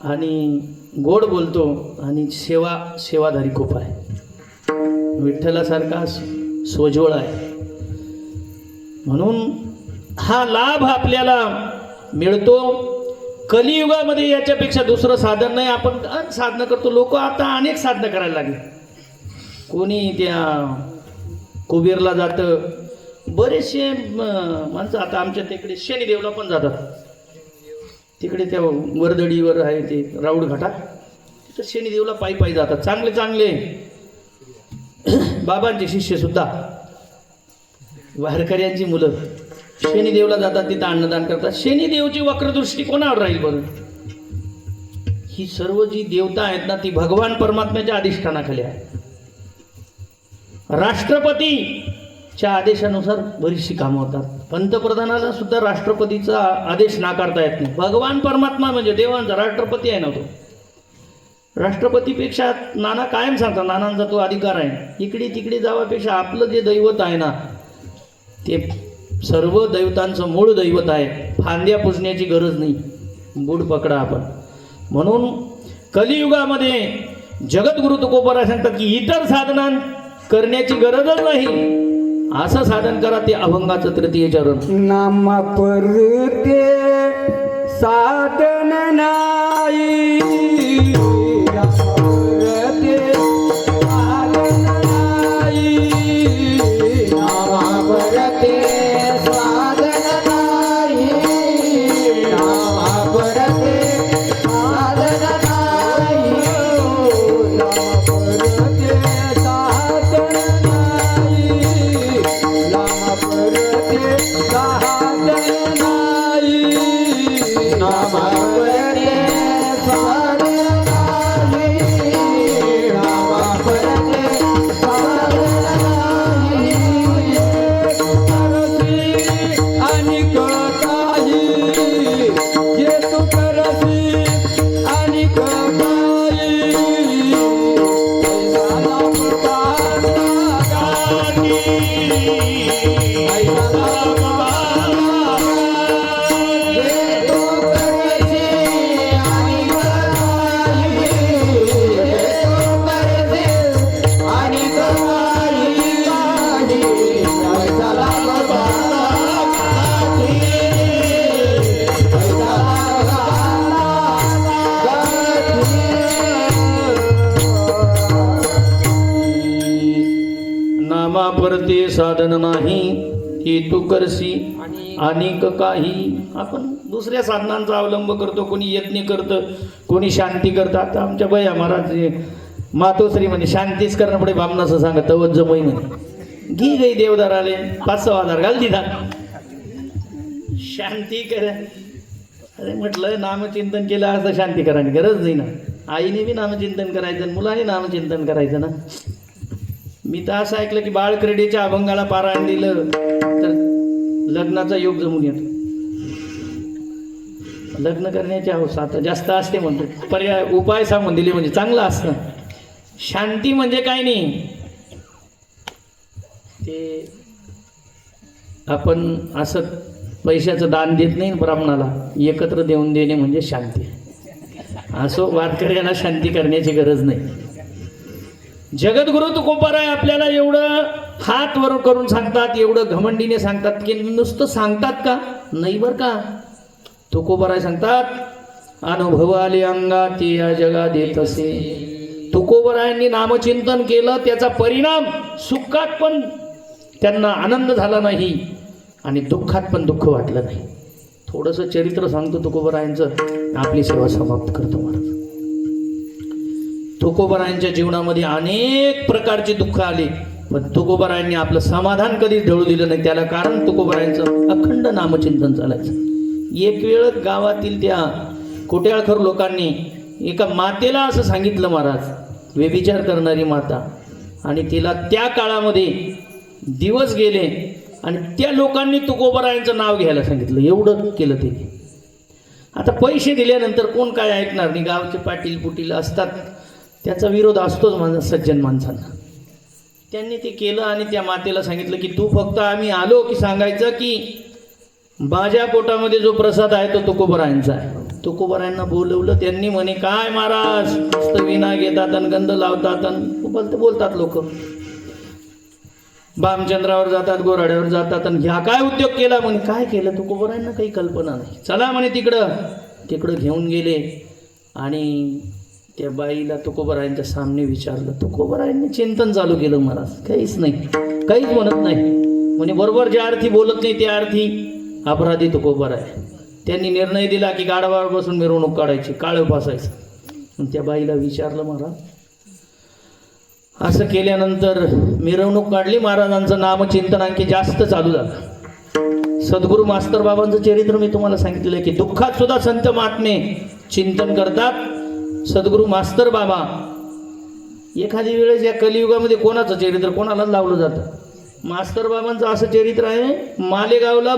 आणि गोड बोलतो आणि सेवाधारी खूप आहे. विठ्ठलासारखा सोज्वळ आहे. म्हणून हा लाभ आपल्याला मिळतो. कलियुगामध्ये याच्यापेक्षा दुसरं साधन नाही. आपण साधनं करतो. लोक आता अनेक साधनं करायला लागले. कोणी त्या कुबेरला जातं, बरेचसे माणसं आता आमच्या तिकडे शनिदेवला पण जातात. तिकडे त्या वरदडीवर आहे ते राऊड घाटात, तिथं शनिदेवला पायी पायी जातात. चांगले चांगले बाबांचे शिष्य सुद्धा, वारकऱ्यांची मुलं शनिदेवला जातात, तिथं अन्नदान करतात. शनिदेवची वक्रदृष्टी कोणावर राहील बरं? ही सर्व जी देवता आहेत ना, ती भगवान परमात्म्याच्या अधिष्ठानाखाली आहे. राष्ट्रपतीच्या आदेशानुसार बरीचशी कामं होतात. पंतप्रधानाला सुद्धा राष्ट्रपतीचा आदेश नाकारता येत नाही. भगवान परमात्मा म्हणजे देवांचा राष्ट्रपती आहे ना तो. राष्ट्रपतीपेक्षा नाना कायम सांगतात, नानांचा तो अधिकार आहे. इकडे तिकडे जावापेक्षा आपलं जे दैवत आहे ना, ते सर्व दैवतांचं मूळ दैवत आहे. फांद्या पुजण्याची गरज नाही, बूड पकडा आपण. म्हणून कलियुगामध्ये जगद्गुरु तुकोबराय सांगतात की इतर साधना करण्याची गरजच नाही, असं साधन करा, ते अभंगाचं तृतीय चरण. नाम परते साधन नाही, परते साधन नाही, नाम परते साधन नाही, नाम परते साधन नाही, नाम परते साधन नाही, नाम परते साधन नाही, नाम परते साधन नाही, नाम परते साधन नाही. आणि काही जे तू करसी आणि काही नामा परते साधन नाही, हे तू करसी अनेक काही. आपण दुसऱ्या साधनांचा अवलंब करतो, कोणी यज्ञ करतं, कोणी शांती करतं. आता आमच्या बया महाराज मातोश्री म्हणे शांतीच करणं पडे बामणाचं सांगा तवत जमई म्हणे. घी गई देवदार आले 5,000 घाल दिला शांती करा. अरे म्हटलं नामचिंतन केलं असं शांती करायची गरज नाही ना. आईने बी नामचिंतन करायचं, मुलाने नामचिंतन करायचं ना. मी तर असं ऐकलं की बाळ क्रीडेच्या अभंगाला पारायण दिलं तर लग्नाचा योग जमून येतो. लग्न करण्याची हौस आता जास्त असते म्हणतो. पर्याय उपाय सांगून दिले म्हणजे चांगलं असतं. शांती म्हणजे काय नाही, ते आपण असं पैशाचं दान देत नाही ब्राह्मणाला, एकत्र देऊन देणे म्हणजे शांती. असं वारकऱ्याला शांती करण्याची गरज नाही. जगद्गुरु तुकोबराय आपल्याला एवढं हात वर करून सांगतात, एवढं घमंडीने सांगतात की नुसतं सांगतात का नाही बरं का. तुकोबराय सांगतात अनुभव आले अंगात या जगा देत असे. तुकोबरायांनी नामचिंतन केलं, त्याचा परिणाम सुखात पण त्यांना आनंद झाला नाही आणि दुःखात पण दुःख वाटलं नाही. थोडंसं चरित्र सांगतो तुकोबरायांचं, आपली सेवा समाप्त करतो महाराज. तुकोबरायांच्या जीवनामध्ये अनेक प्रकारचे दुःख आले, पण तुकोबरायांनी आपलं समाधान कधीच ढळू दिलं नाही. त्याला कारण तुकोबरायांचं अखंड नामचिंतन चालायचं. एक वेळ गावातील त्या कोट्याळखोर लोकांनी एका मातेला असं सांगितलं महाराज, व्यभिचार करणारी माता, आणि तिला त्या काळामध्ये दिवस गेले आणि त्या लोकांनी तुकोबरायांचं नाव घ्यायला सांगितलं. एवढं केलं तिने. आता पैसे दिल्यानंतर कोण काय ऐकणार नाही. गावचे पाटील पुटील असतात, त्याचा विरोध असतोच माझा सज्जन माणसांना. त्यांनी ते केलं आणि त्या मातेला सांगितलं की तू फक्त आम्ही आलो की सांगायचं की माझ्या पोटामध्ये जो प्रसाद आहे तो तुकोबरायांचा आहे. तुकोबरायांना बोलवलं. त्यांनी म्हणे काय महाराज मस्त विना घेतात आणि गंध लावतात आणि बोलतात लोक. भामचंद्रावर जातात, गोराड्यावर जातात आणि ह्या काय उद्योग केला म्हणे. काय केलं तुकोबरायांना काही कल्पना नाही. चला म्हणे तिकडं घेऊन गेले आणि त्या बाईला तुकोबरायांच्या सामने विचारलं. तुकोबरायांनी चिंतन चालू केलं महाराज. काहीच नाही, काहीच म्हणत नाही. म्हणे बरोबर ज्या अर्थी बोलत नाही त्या अर्थी अपराधी तुकोबर आहे. त्यांनी निर्णय दिला की गाढवावर बसून मिरवणूक काढायची, काळं फासायचं. मग त्या बाईला विचारलं महाराज. असं केल्यानंतर मिरवणूक काढली. महाराजांचं नामचिंतन आणखी जास्त चालू झालं. सद्गुरू मास्तर बाबांचं चरित्र मी तुम्हाला सांगितलेलं की दुःखात सुद्धा संत महात्मे चिंतन करतात. सद्गुरू मास्तर बाबा एखादी वेळेस या कलियुगामध्ये कोणाचं चरित्र कोणालाच लावलं जातं. मास्तर बाबांचं असं चरित्र आहे. मालेगावला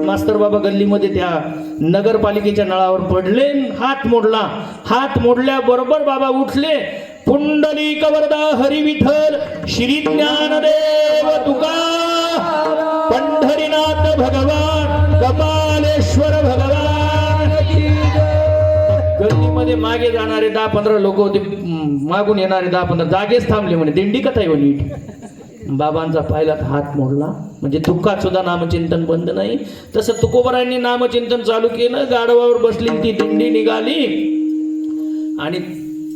मास्तर बाबा गल्लीमध्ये त्या नगरपालिकेच्या नळावर पडले, हात मोडला. हात मोडल्याबरोबर बाबा उठले. पुंडलिक वरदा हरी विठ्ठल श्री ज्ञानदेव तुका पंढरीनाथ भगवान कपालेश्वर भगवान. गल्लीमध्ये मागे जाणारे 10-15 लोक होते. मागून येणारे 10-15 जागेच थांबले. म्हणे दिंडी कथा आहे नीट. बाबांचा पाहिला हात मोडला. म्हणजे दुःखात सुद्धा नामचिंतन बंद नाही. तसं तुकोबरायांनी नामचिंतन चालू केलं. गाढवावर बसली ती दिंडी निघाली आणि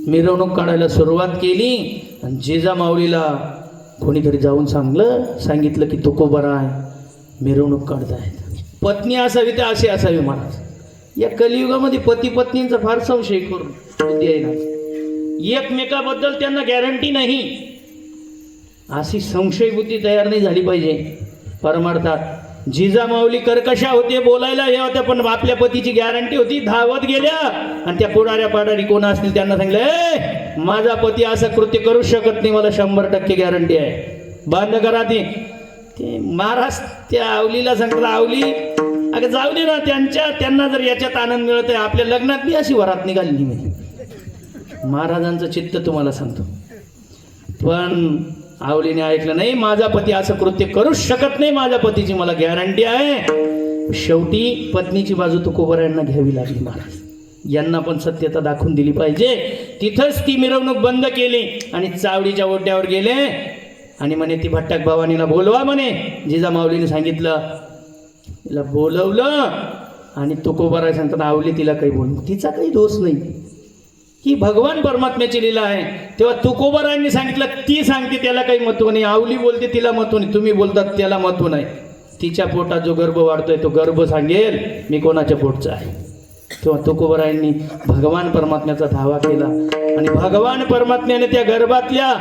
मिरवणूक काढायला सुरुवात केली. आणि जिजामाऊलीला कोणीतरी जाऊन सांगितलं की तुकोबरा आहे, मिरवणूक काढतायत. पत्नी असावी तर असे असावी महाराज. या कलियुगामध्ये पती पत्नींचा फार संशय करून एकमेकाबद्दल त्यांना गॅरंटी नाही. अशी संशय बुद्धी तयार नाही झाली पाहिजे. परमार्थात जिजामाऊली कर्कशा होते, बोलायला हे होत्या, पण आपल्या पतीची गॅरंटी होती. धावत गेल्या आणि त्या पुढाऱ्या पाडारी कोण असतील त्यांना सांगितलं, ए माझा पती असं कृत्य करू शकत नाही, मला 100% गॅरंटी आहे, बंद करा. ते महाराज त्या आवलीला सांगतात, आवली अगं जाऊ दे ना, त्यांना जर याच्यात आनंद मिळत आहे, आपल्या लग्नात बी अशी वरात निघाली नाही. महाराजांचं चित्त तुम्हाला सांगतो. पण आवलीने ऐकलं नाही, माझा पती असं कृत्य करूच शकत नाही, माझ्या पतीची मला गॅरंटी आहे. शेवटी पत्नीची बाजू तुकोबरायांना घ्यावी लागली. महाराज यांना पण सत्यता दाखवून दिली पाहिजे. तिथंच ती मिरवणूक बंद केली आणि चावडीच्या ओट्यावर गेले आणि म्हणे ती भट्टाक भवानीला बोलवा म्हणे. जिजामाऊलीने सांगितलं, तिला बोलवलं आणि तुकोबराय सांगतात, आवली तिला काही बोल, तिचा काही दोष नाही, ही भगवान परमात्म्याची लीला आहे. तेव्हा तुकोबरायांनी सांगितलं, ती सांगते त्याला काही महत्व नाही, आवली बोलते तिला महत्व नाही, तुम्ही बोलतात त्याला महत्व नाही. तिच्या पोटात जो गर्भ वाढतोय तो गर्भ सांगेल मी कोणाच्या पोटचा आहे. तेव्हा तुकोबरायांनी भगवान परमात्म्याचा धावा केला आणि भगवान परमात्म्याने त्या गर्भातल्या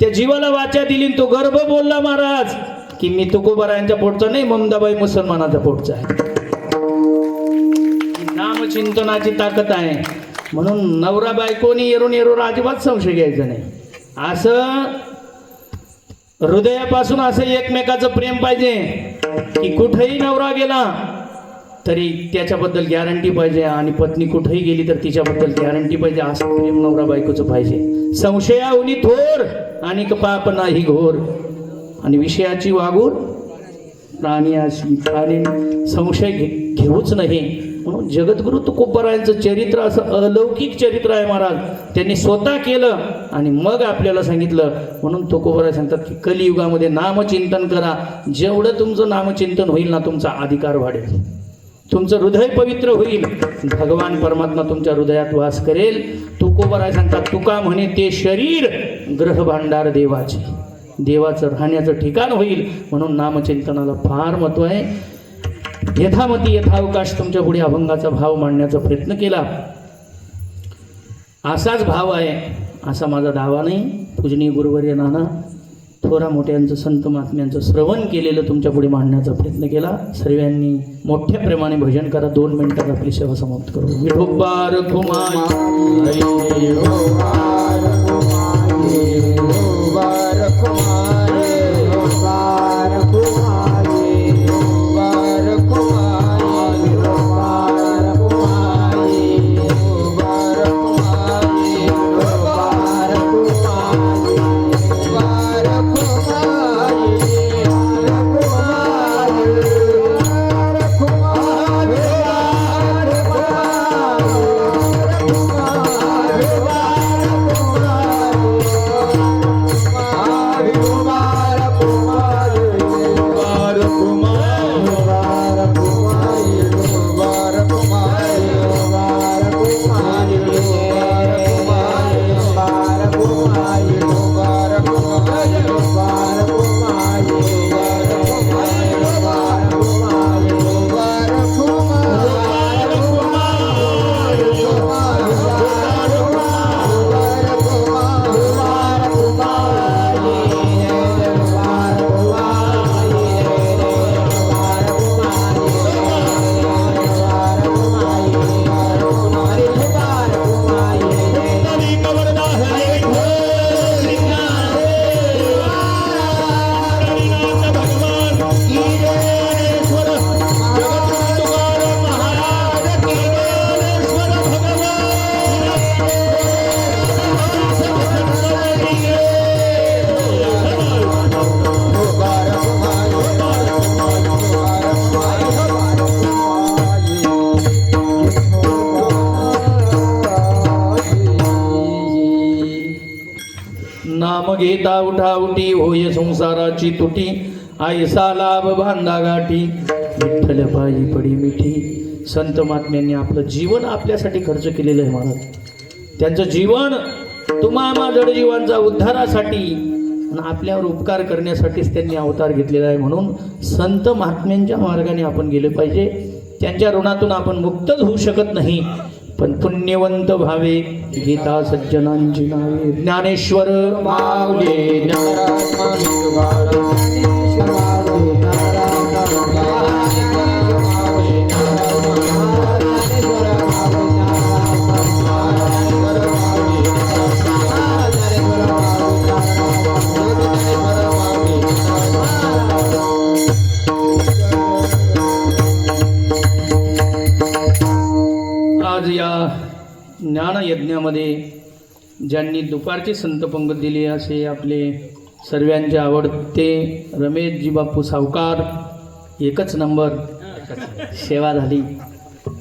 त्या जीवाला वाचा दिली. तो गर्भ बोलला महाराज की मी तुकोबरायांच्या पोटचा नाही, ममदाबाई मुसलमानाच्या पोटचा आहे. नामचिंतनाची ताकद आहे. म्हणून नवरा बायकोनी येरून अजिबात संशय घ्यायचा नाही. असं हृदयापासून असं एकमेकाचं प्रेम पाहिजे की कुठेही नवरा गेला तरी त्याच्याबद्दल गॅरंटी पाहिजे आणि पत्नी कुठेही गेली तर तिच्याबद्दल गॅरंटी पाहिजे. असं प्रेम नवरा बायकोचं पाहिजे. संशयाहुनी थोर आणि पाप नाही घोर, आणि विषयाची वागून प्राणी संशय घेऊच नाही. म्हणून जगद्गुरु तुकोबरायांचं चरित्र असं अलौकिक चरित्र आहे महाराज. त्यांनी स्वतः केलं आणि मग आपल्याला सांगितलं. म्हणून तुकोबराय सांगतात की कलियुगामध्ये नामचिंतन करा. जेवढं तुमचं नामचिंतन होईल ना, तुमचा अधिकार वाढेल, तुमचं हृदय पवित्र होईल, भगवान परमात्मा तुमच्या हृदयात वास करेल. तुकोबराय सांगतात, तुका म्हणे ते शरीर ग्रह भांडार देवाचे, देवाचं राहण्याचं ठिकाण होईल. म्हणून नामचिंतनाला फार महत्व आहे. यथामती यथावकाश तुमच्या पुढे अभंगाचा भाव मांडण्याचा प्रयत्न केला. असाच भाव आहे असा माझा दावा नाही. पूजनीय गुरुवर्य नाना थोरा मोठ्यांचं संत महात्म्यांचं श्रवण केलेलं तुमच्या पुढे मांडण्याचा प्रयत्न केला. सर्वांनी मोठ्या प्रेमाने भजन करा. 2 मिनिटात आपली सेवा समाप्त करू. विठोबा रखुमाई घेता उठा उठी होय संसाराची तुटी आयसा लाभ बांधा गाठी विठ्ठल पायी पडी मिठी. संत महात्म्यांनी आपलं जीवन आपल्यासाठी खर्च केलेलं आहे महाराज. त्यांचं जीवन तुम्हा जडजीवांचा उद्धारासाठी आणि आपल्यावर उपकार करण्यासाठीच त्यांनी अवतार घेतलेला आहे. म्हणून संत महात्म्यांच्या मार्गाने आपण गेले पाहिजे. त्यांच्या ऋणातून आपण मुक्तच होऊ शकत नाही, पण पुण्यवंत भावे गीता सज्जनांची नावे. ज्ञानेश्वर माऊली ज्ञानरत्न तुकाराम ज्ञानेश्वर माऊली आज या ज्ञानयज्ञामध्ये ज्यांनी दुपारची संत पंगत दिली असे आपले सर्वांचे आवडते रमेशजी बापू सावकार. एकच नंबर सेवा झाली.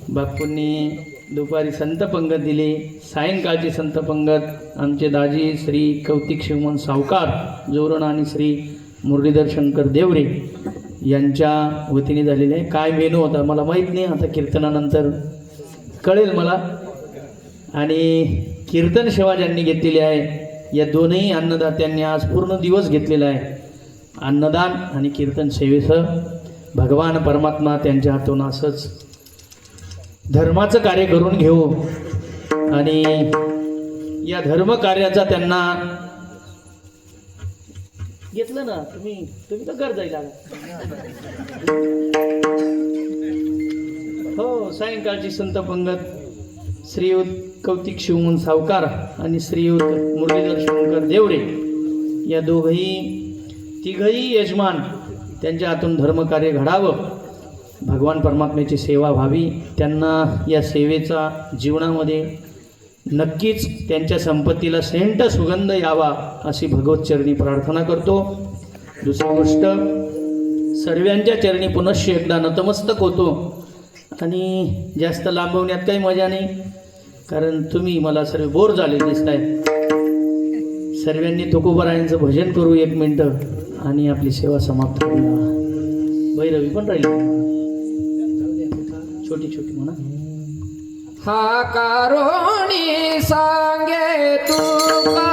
बापूंनी दुपारी संत पंगत दिली. सायंकाळची संत पंगत आमचे दाजी श्री कौतिक शिवमन सावकार जोरण आणि श्री मुरलीधर शंकर देवरे यांच्या वतीने झालेले आहे. काय मेनू होता मला माहीत नाही, आता कीर्तनानंतर कळेल मला. आणि कीर्तन सेवा ज्यांनी घेतलेली आहे या दोनही अन्नदात्यांनी आज पूर्ण दिवस घेतलेला आहे. अन्नदान आणि कीर्तन सेवेसह भगवान परमात्मा त्यांच्या हातून असंच धर्माचं कार्य करून घेऊ आणि या धर्म कार्याचा त्यांना घेतलं ना तुम्ही तर घर जाईल. हो, सायंकाळची संत पंगत श्रीयुत कौतिक शिवमन सावकार आणि श्रीयुत मुरलीधर शंकर देवरे या तिघही यजमान त्यांच्या हातून धर्मकार्य घडावं, भगवान परमात्म्याची सेवा व्हावी. त्यांना या सेवेचा जीवनामध्ये नक्कीच त्यांच्या संपत्तीला सेंट सुगंध यावा अशी भगवत चरणी प्रार्थना करतो. दुसरी गोष्ट, सर्वांच्या चरणी पुनश्च एकदा नतमस्तक होतो. आणि जास्त लांबवण्यात काही मजा नाही, कारण तुम्ही मला सर्व बोर झाले दिसताय. सर्वांनी तुकोबारायांचं भजन करू 1 मिनटं आणि आपली सेवा समाप्त करूया. भैरवी पण राहिली छोटी छोटी म्हणा. हा कारोणी सांगे तुका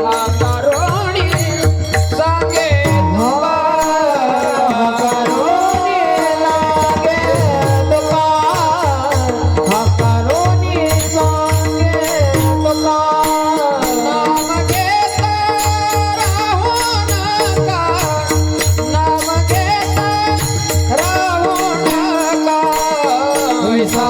हा कारोणी सांगे तुका हा कारोणी लागे तुका हा कारोणी सांगे तुका. नाम घेता राहू नका नाम घेता राहू नका. पैसा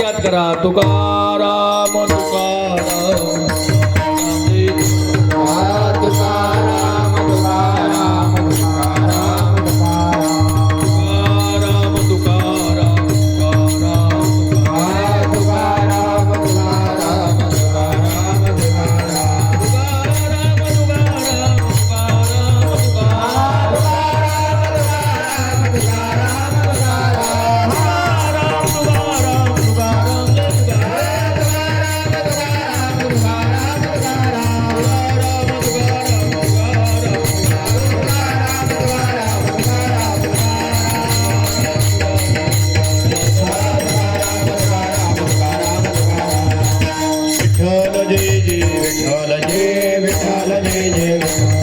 जोरात करा तुकाराम तुकाराम तुकाराम तुकाराम तुकाराम तुकाराम तुकाराम तुकाराम तुकाराम विठ्ठल जय जय विठ्ठल जय विठ्ठल जय जय विठ्ठल